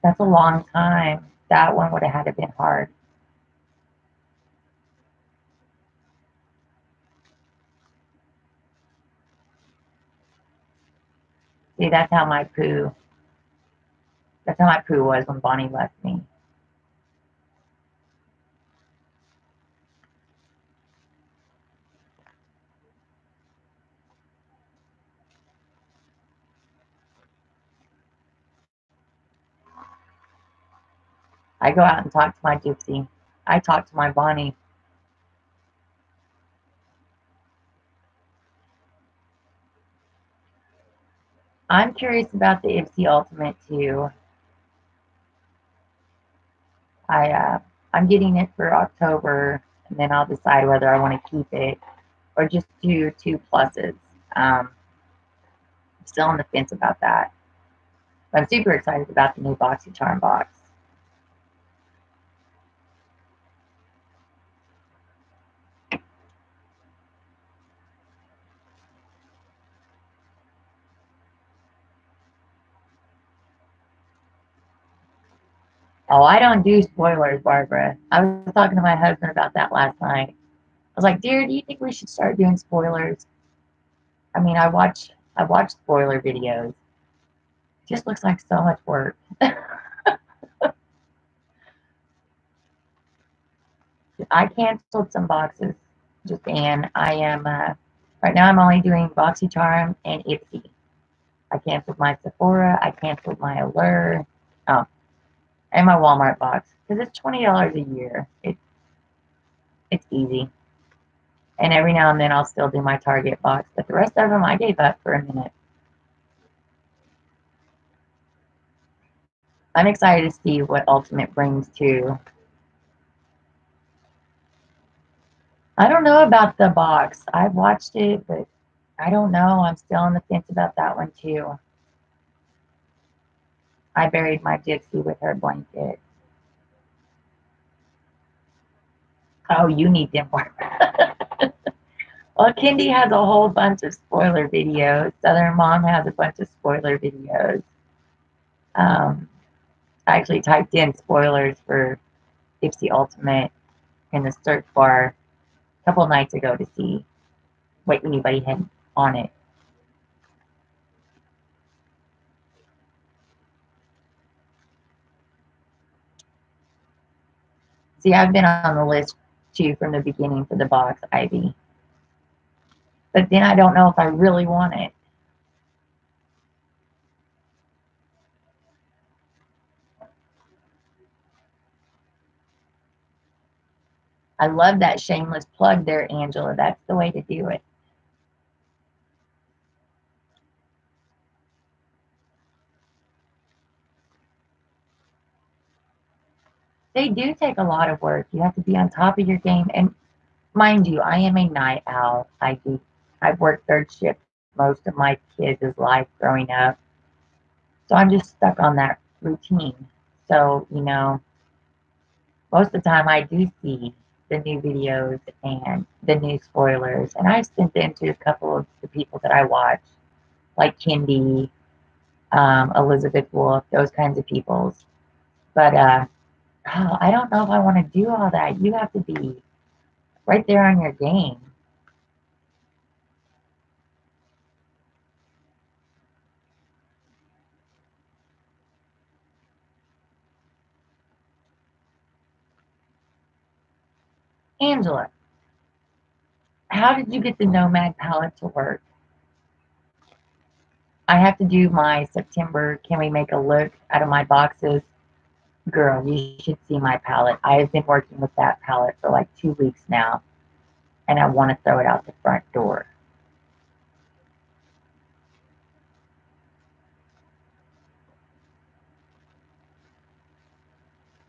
That's a long time. That one would have had to been hard. See, that's how my poo. That's how my poo was when Bonnie left me. I go out and talk to my gypsy. I talk to my Bonnie. I'm curious about the Ipsy Ultimate too. I I'm getting it for October, and then I'll decide whether I want to keep it or just do 2 pluses. I'm still on the fence about that. But I'm super excited about the new BoxyCharm box. Oh, I don't do spoilers, Barbara. I was talking to my husband about that last night. I was like, dear, do you think we should start doing spoilers? I mean, I watch spoiler videos. It just looks like so much work. I canceled some boxes, just and I am right now. I'm only doing BoxyCharm and Ipsy. I canceled my Sephora. I canceled my Allure. Oh, and my Walmart box because it's $20 a year. It's easy. And every now and then I'll still do my Target box, but the rest of them I gave up for a minute. I'm excited to see what Ultimate brings too. I don't know about the box. I've watched it, but I don't know. I'm still on the fence about that one too. I buried my gypsy with her blanket. Oh, you need them more. Well, Kendi has a whole bunch of spoiler videos. Southern Mom has a bunch of spoiler videos. Um, I actually typed in spoilers for Gypsy Ultimate in the search bar a couple of nights ago to see what anybody had on it. See, I've been on the list too from the beginning for the box Ivy. But then I don't know if I really want it. I love that shameless plug there, Angela. That's the way to do it. They do take a lot of work. You have to be on top of your game. And mind you, I am a night owl. I've worked third shift most of my kids' life growing up. So I'm just stuck on that routine. So, most of the time I do see the new videos and the new spoilers. And I've sent them to a couple of the people that I watch, like Kendi, Elizabeth Wolf, those kinds of peoples. But I don't know if I want to do all that. You have to be right there on your game. Angela, how did you get the Nomad palette to work? I have to do my September Can We Make a Look out of my boxes. Girl, you should see my palette. I have been working with that palette for like 2 weeks now, and I want to throw it out the front door.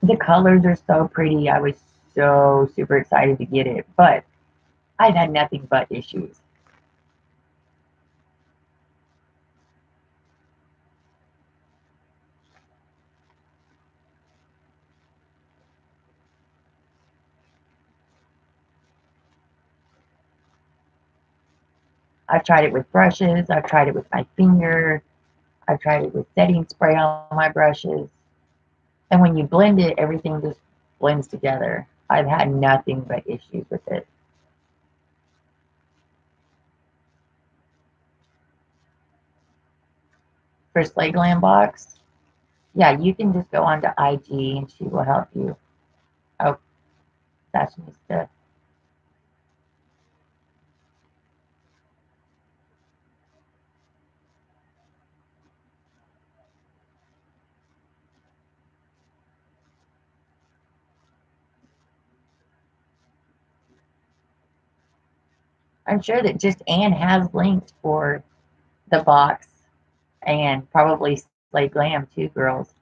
The colors are so pretty. I was so super excited to get it, but I've had nothing but issues. I've tried it with brushes. I've tried it with my finger. I've tried it with setting spray on my brushes. And when you blend it, everything just blends together. I've had nothing but issues with it. For Slay Glam Box, yeah, you can just go onto IG and she will help you. Oh, that's me stuff. I'm sure that just Anne has links for the box and probably Slay Glam too, girls.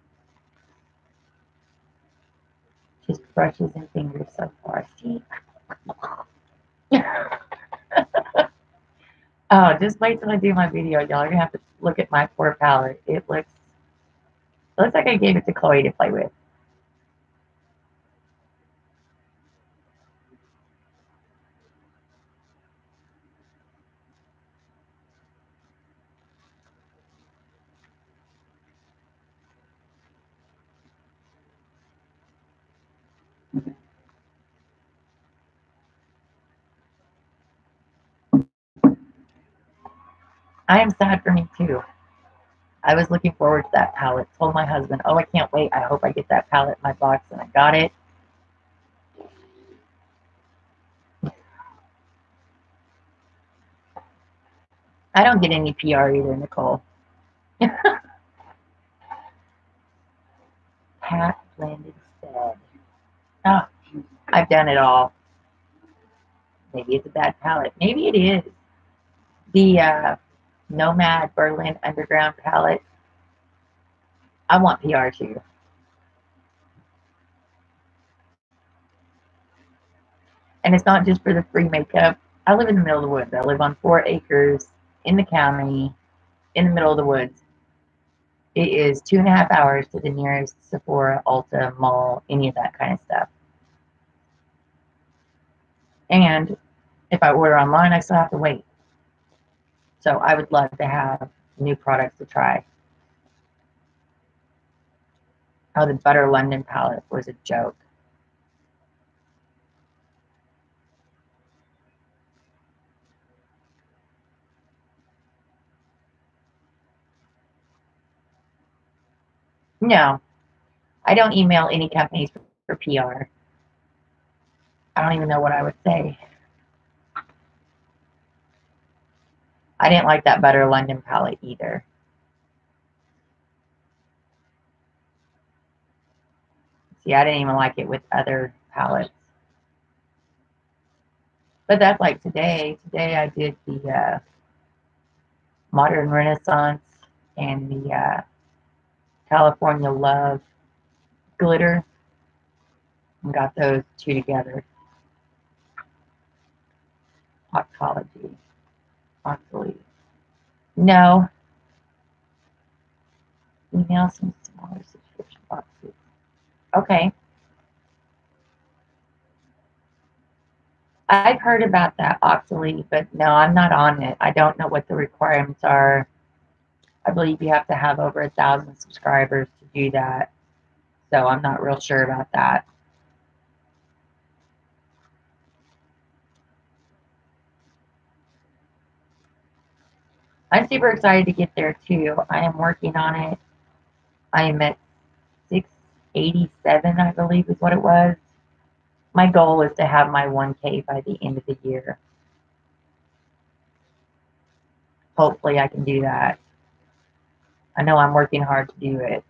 Just brushes and fingers so far. See? Oh, just wait till I do my video, y'all. You're gonna have to look at my poor palette. It looks like I gave it to Chloe to play with. I am sad for me too. I was looking forward to that palette. Told my husband, "Oh, I can't wait. I hope I get that palette in my box," and I got it. I don't get any PR either, Nicole. Pat blend instead. Oh, I've done it all. Maybe it's a bad palette. Maybe it is. The Nomad Berlin Underground palette. I want PR too. And it's not just for the free makeup. I live in the middle of the woods. I live on 4 acres in the county, in the middle of the woods. It is 2.5 hours to the nearest Sephora, Ulta, mall, any of that kind of stuff. And if I order online, I still have to wait. So I would love to have new products to try. Oh, the Butter London palette was a joke. No, I don't email any companies for PR. I don't even know what I would say. I didn't like that Butter London palette either. See, I didn't even like it with other palettes. But that's like today. Today I did the Modern Renaissance and the California Love glitter, and got those two together. Oxology. Oxology. No. Email some smaller subscription boxes. Okay. I've heard about that Oxology, but no, I'm not on it. I don't know what the requirements are. I believe you have to have over 1,000 subscribers to do that. So I'm not real sure about that. I'm super excited to get there too. I am working on it. I am at 687, I believe is what it was. My goal is to have my 1K by the end of the year. Hopefully I can do that. I know I'm working hard to do it.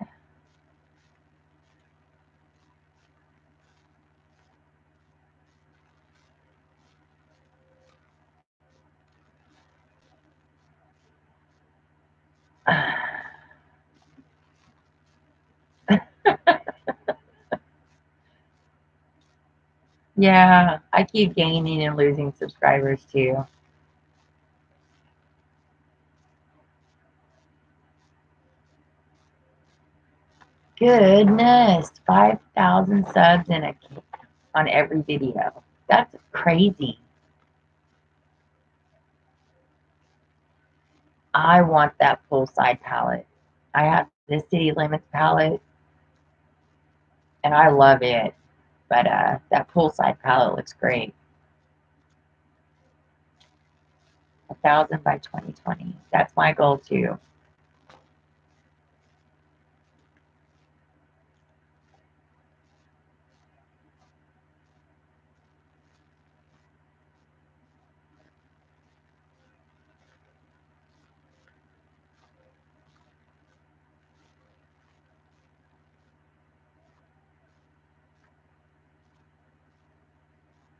Yeah, I keep gaining and losing subscribers too. Goodness, 5,000 subs on every video. That's crazy. I want that poolside palette. I have the City Limits palette, and I love it. But that poolside palette looks great. 1,000 by 2020. That's my goal too.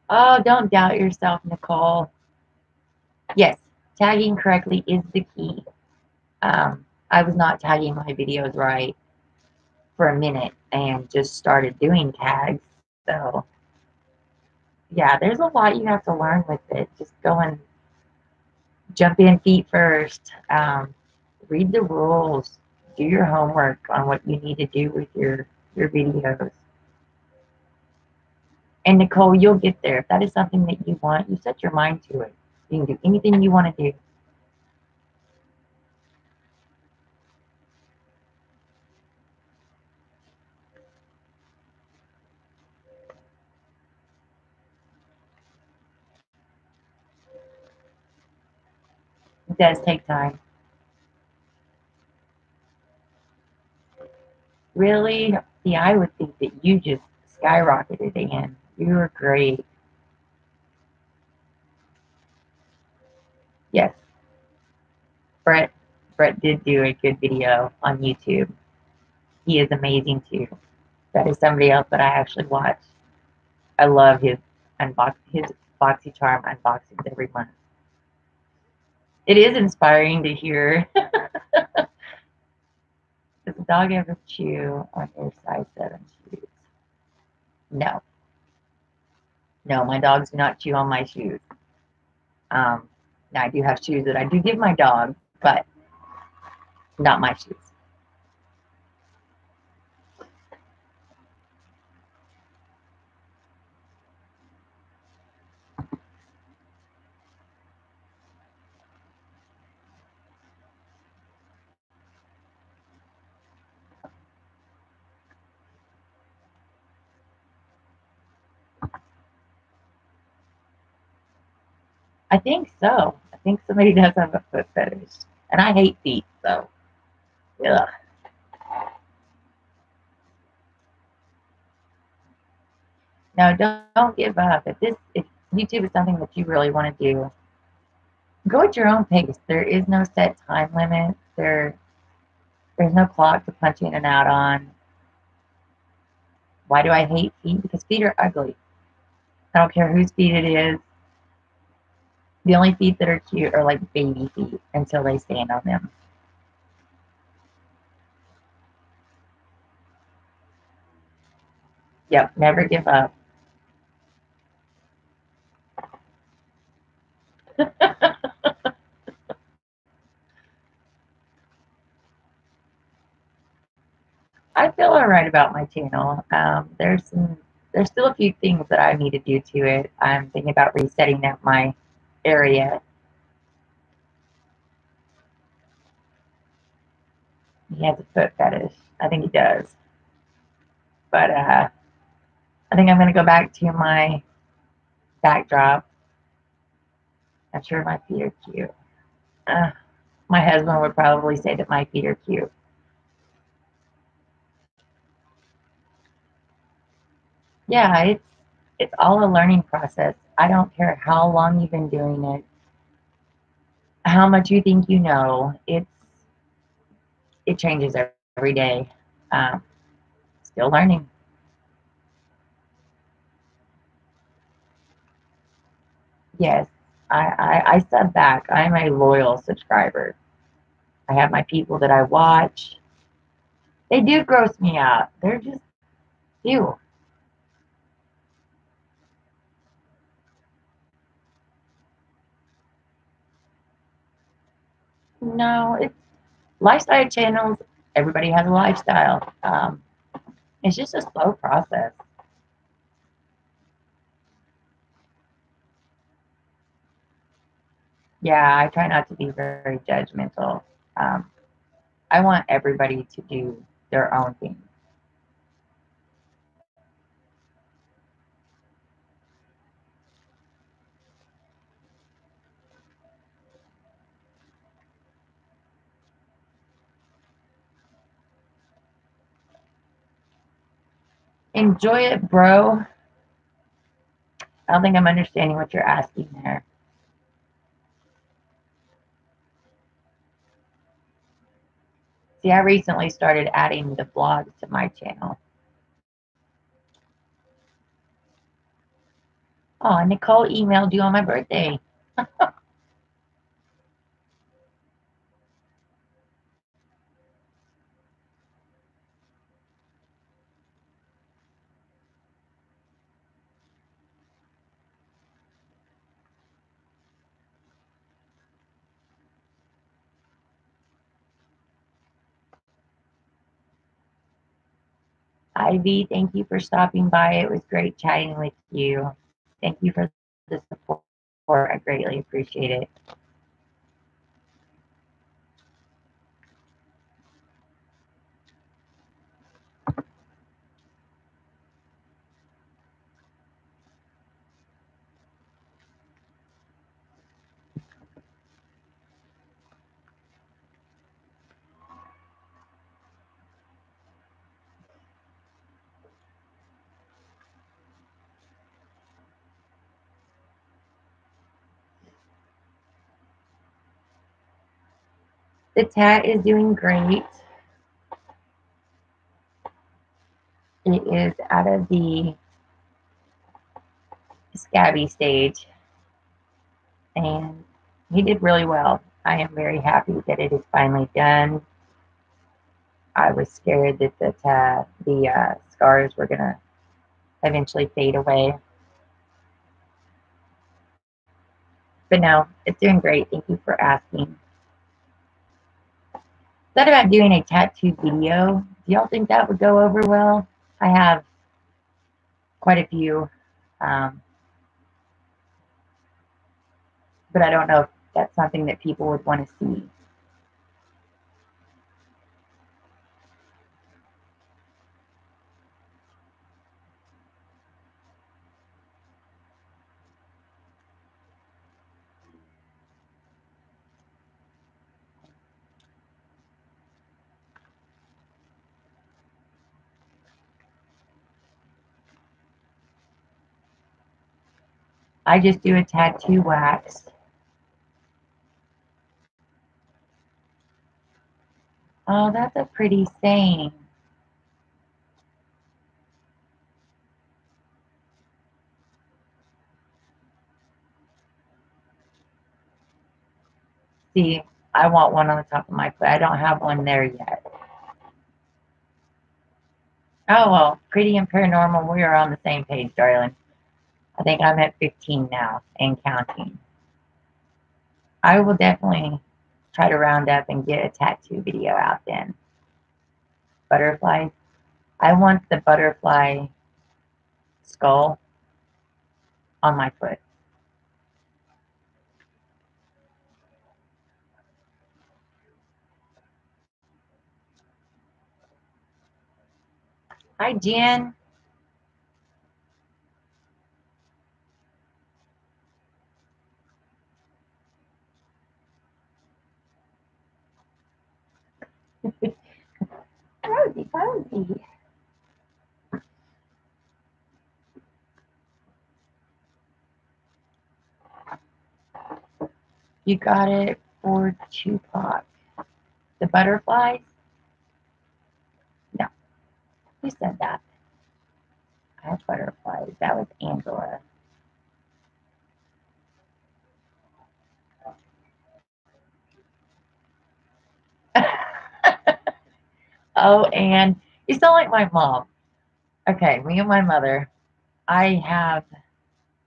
Oh, don't doubt yourself, Nicole. Yes, tagging correctly is the key. I was not tagging my videos right for a minute and just started doing tags. So, yeah, there's a lot you have to learn with it. Just go and jump in feet first. Read the rules. Do your homework on what you need to do with your videos. And Nicole, you'll get there. If that is something that you want, you set your mind to it. You can do anything you want to do. It does take time. Really? See, I would think that you just skyrocketed again. You were great. Yes. Brett Brett did do a good video on YouTube. He is amazing too. That is somebody else that I actually watch. I love his BoxyCharm unboxings every month. It is inspiring to hear. Does the dog ever chew on your size 7 shoes? No. No, my dogs do not chew on my shoes. Now, I do have shoes that I do give my dog, but not my shoes. I think so. I think somebody does have a foot fetish. And I hate feet, so ugh. No, don't give up. If YouTube is something that you really want to do, go at your own pace. There is no set time limit. There's no clock to punch in and out on. Why do I hate feet? Because feet are ugly. I don't care whose feet it is. The only feet that are cute are like baby feet until they stand on them. Yep, never give up. I feel all right about my channel. There's still a few things that I need to do to it. I'm thinking about resetting up my area. He has a foot fetish. I think he does. But I think I'm going to go back to my backdrop. I'm sure my feet are cute. My husband would probably say that my feet are cute. Yeah, it's all a learning process. I don't care how long you've been doing it, how much you think you know. It changes every day. Um, Still learning. Yes, I sub back. I'm a loyal subscriber. I have my people that I watch. They do gross me out. They're just ew. No, it's lifestyle channels. Everybody has a lifestyle. It's just a slow process. Yeah, I try not to be very judgmental. Um, I want everybody to do their own thing. Enjoy it, bro. I don't think I'm understanding what you're asking there. See, I recently started adding the vlogs to my channel. Oh, Nicole emailed you on my birthday. Ivy, thank you for stopping by. It was great chatting with you. Thank you for the support. I greatly appreciate it. The tat is doing great. It is out of the scabby stage, and he did really well. I am very happy that it is finally done. I was scared that the scars were gonna eventually fade away, but no, it's doing great. Thank you for asking. Thought about doing a tattoo video. Do y'all think that would go over well? I have quite a few, um, but I don't know if that's something that people would want to see. I just do a tattoo wax. Oh, that's a pretty saying. See, I want one on the top of my foot. I don't have one there yet. Oh, well, pretty and paranormal, we are on the same page, darling. I think I'm at 15 now and counting. I will definitely try to round up and get a tattoo video out then. Butterflies. I want the butterfly skull on my foot. Hi, Jen. Rosie, Rosie. You got it for Tupac. The butterflies? No. Who said that? I have butterflies. That was Angela. Oh, and you sound like my mom. Okay, me and my mother. I have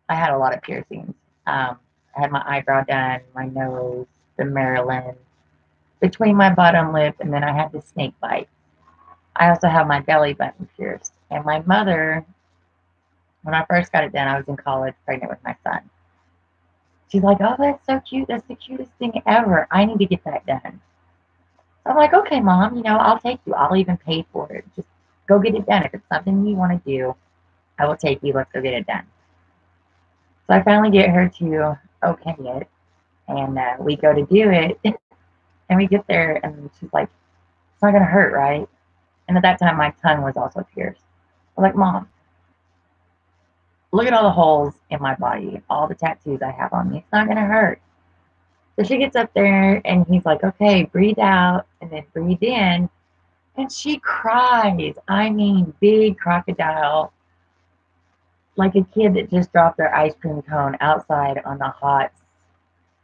I had a lot of piercings. I had my eyebrow done, my nose, the Maryland, between my bottom lip, and then I had the snake bite. I also have my belly button pierced. And my mother, when I first got it done, I was in college, pregnant with my son. She's like, "Oh, that's so cute. That's the cutest thing ever. I need to get that done." So I'm like, "Okay, mom. I'll take you. I'll even pay for it. Just go get it done. If it's something you want to do, I will take you. Let's go get it done." So I finally get her to okay it, and we go to do it, and we get there, and she's like, "It's not gonna hurt, right?" And at that time, my tongue was also pierced. I'm like, "Mom, look at all the holes in my body, all the tattoos I have on me. It's not gonna hurt." So she gets up there, and he's like, "Okay, breathe out, and then breathe in." And she cries. I mean, big crocodile, like a kid that just dropped their ice cream cone outside on the hot,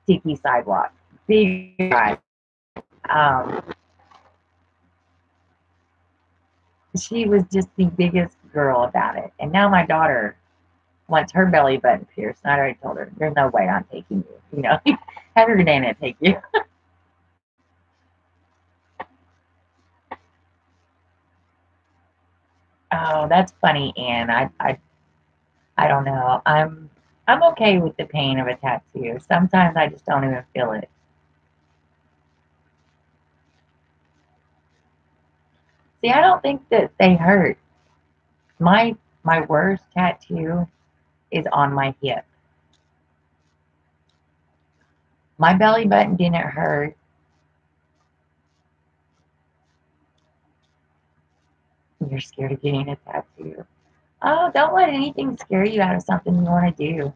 sticky sidewalk. Big cry. Um, she was just the biggest girl about it. And now my daughter wants her belly button pierced. And I already told her, "There's no way I'm taking you. Have your nana take you." Oh, that's funny, Anne. I don't know. I'm okay with the pain of a tattoo. Sometimes I just don't even feel it. See, I don't think that they hurt. My worst tattoo is on my hip. My belly button didn't hurt. You're scared of getting a tattoo. Oh, don't let anything scare you out of something you want to do.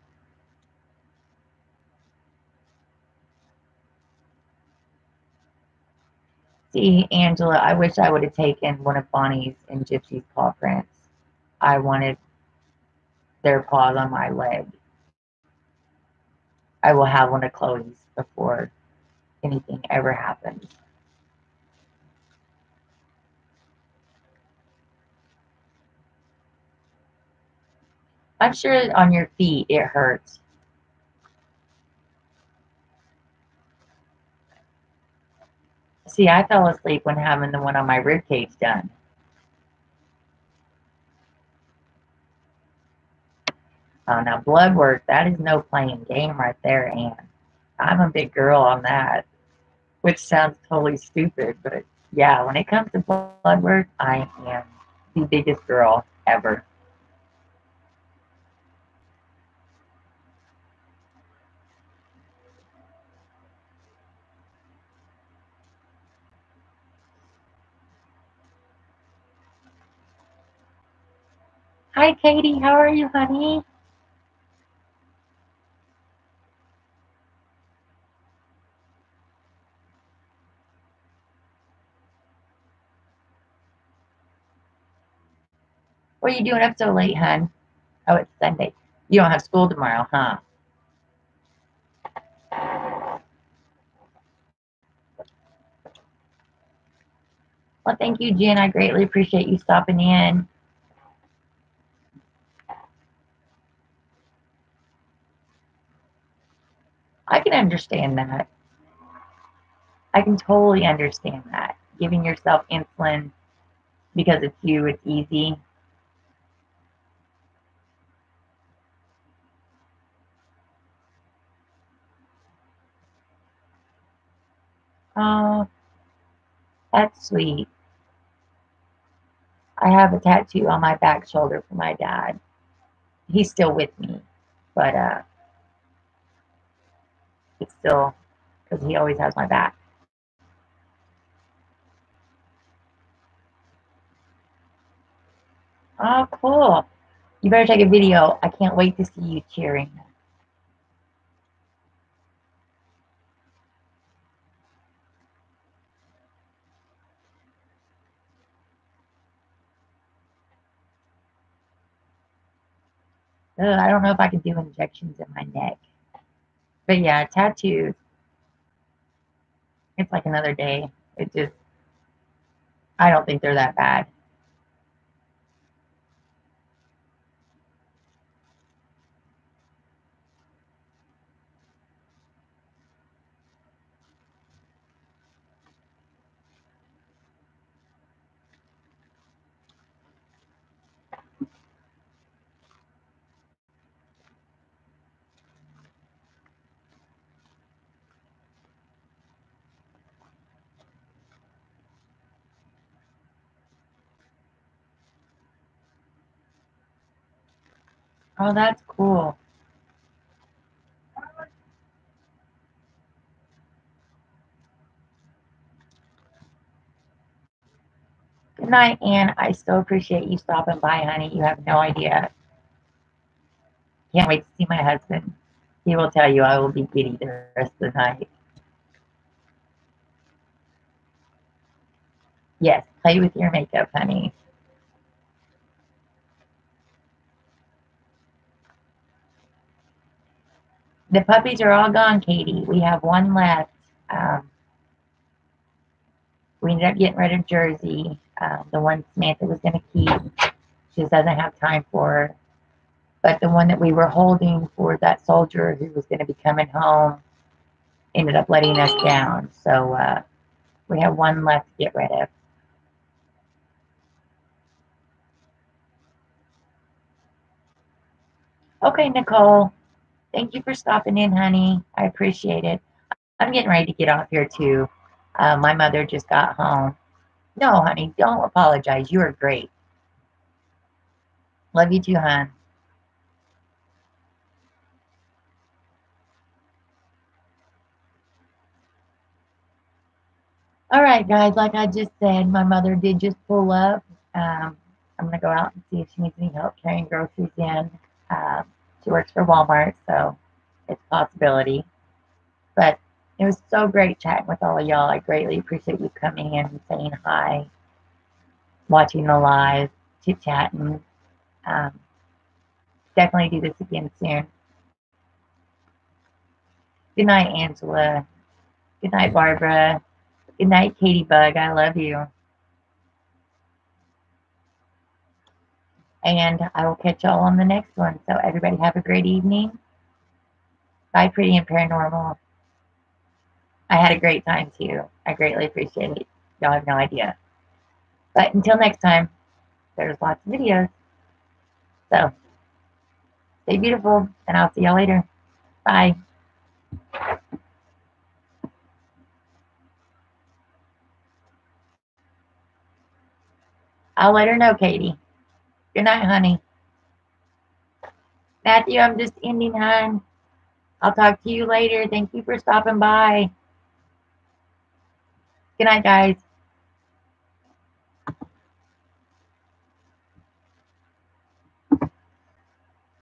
See, Angela, I wish I would have taken one of Bonnie's and Gypsy's paw prints. I wanted their paws on my leg. I will have one of Chloe's before anything ever happens. I'm sure on your feet it hurts. See, I fell asleep when having the one on my rib cage done. Oh, now blood work, that is no playing game right there, Anne. I'm a big girl on that, which sounds totally stupid, but yeah, when it comes to blood work, I am the biggest girl ever. Hi, Katie. How are you, honey? What are you doing up so late, hon? Oh, it's Sunday. You don't have school tomorrow, huh? Well, thank you, Jen. I greatly appreciate you stopping in. I can understand that. I can totally understand that. Giving yourself insulin because it's you, it's easy. Oh, that's sweet. I have a tattoo on my back shoulder for my dad. He's still with me, but it's still because he always has my back. Oh, cool. You better take a video. I can't wait to see you cheering. Ugh, I don't know if I can do injections in my neck. But yeah, tattoos, it's like another day. It just, I don't think they're that bad. Oh, that's cool. Good night, Anne. I so appreciate you stopping by, honey. You have no idea. Can't wait to see my husband. He will tell you I will be giddy the rest of the night. Yes, play with your makeup, honey. The puppies are all gone, Katie. We have one left. Um, we ended up getting rid of Jersey, the one Samantha was going to keep. She just doesn't have time for her. But the one that we were holding for that soldier who was going to be coming home ended up letting us down. So we have one left to get rid of. Okay, Nicole. Thank you for stopping in, honey. I appreciate it. I'm getting ready to get off here too. My mother just got home. No, honey, don't apologize. You are great. Love you too, hon. All right, guys. Like I just said, my mother did just pull up. I'm gonna go out and see if she needs any help carrying groceries in. Um, she works for Walmart, so it's a possibility. But it was so great chatting with all of y'all. I greatly appreciate you coming in and saying hi, watching the live, chit chatting. Um, definitely do this again soon. Good night, Angela. Good night, Barbara. Good night, Katie Bug. I love you. And I will catch y'all on the next one. So everybody have a great evening. Bye, Pretty and Paranormal. I had a great time too. I greatly appreciate it. Y'all have no idea. But until next time, there's lots of videos. So stay beautiful, and I'll see y'all later. Bye. I'll let her know, Katie. Good night, honey. Matthew, I'm just ending, hon. I'll talk to you later. Thank you for stopping by. Good night, guys.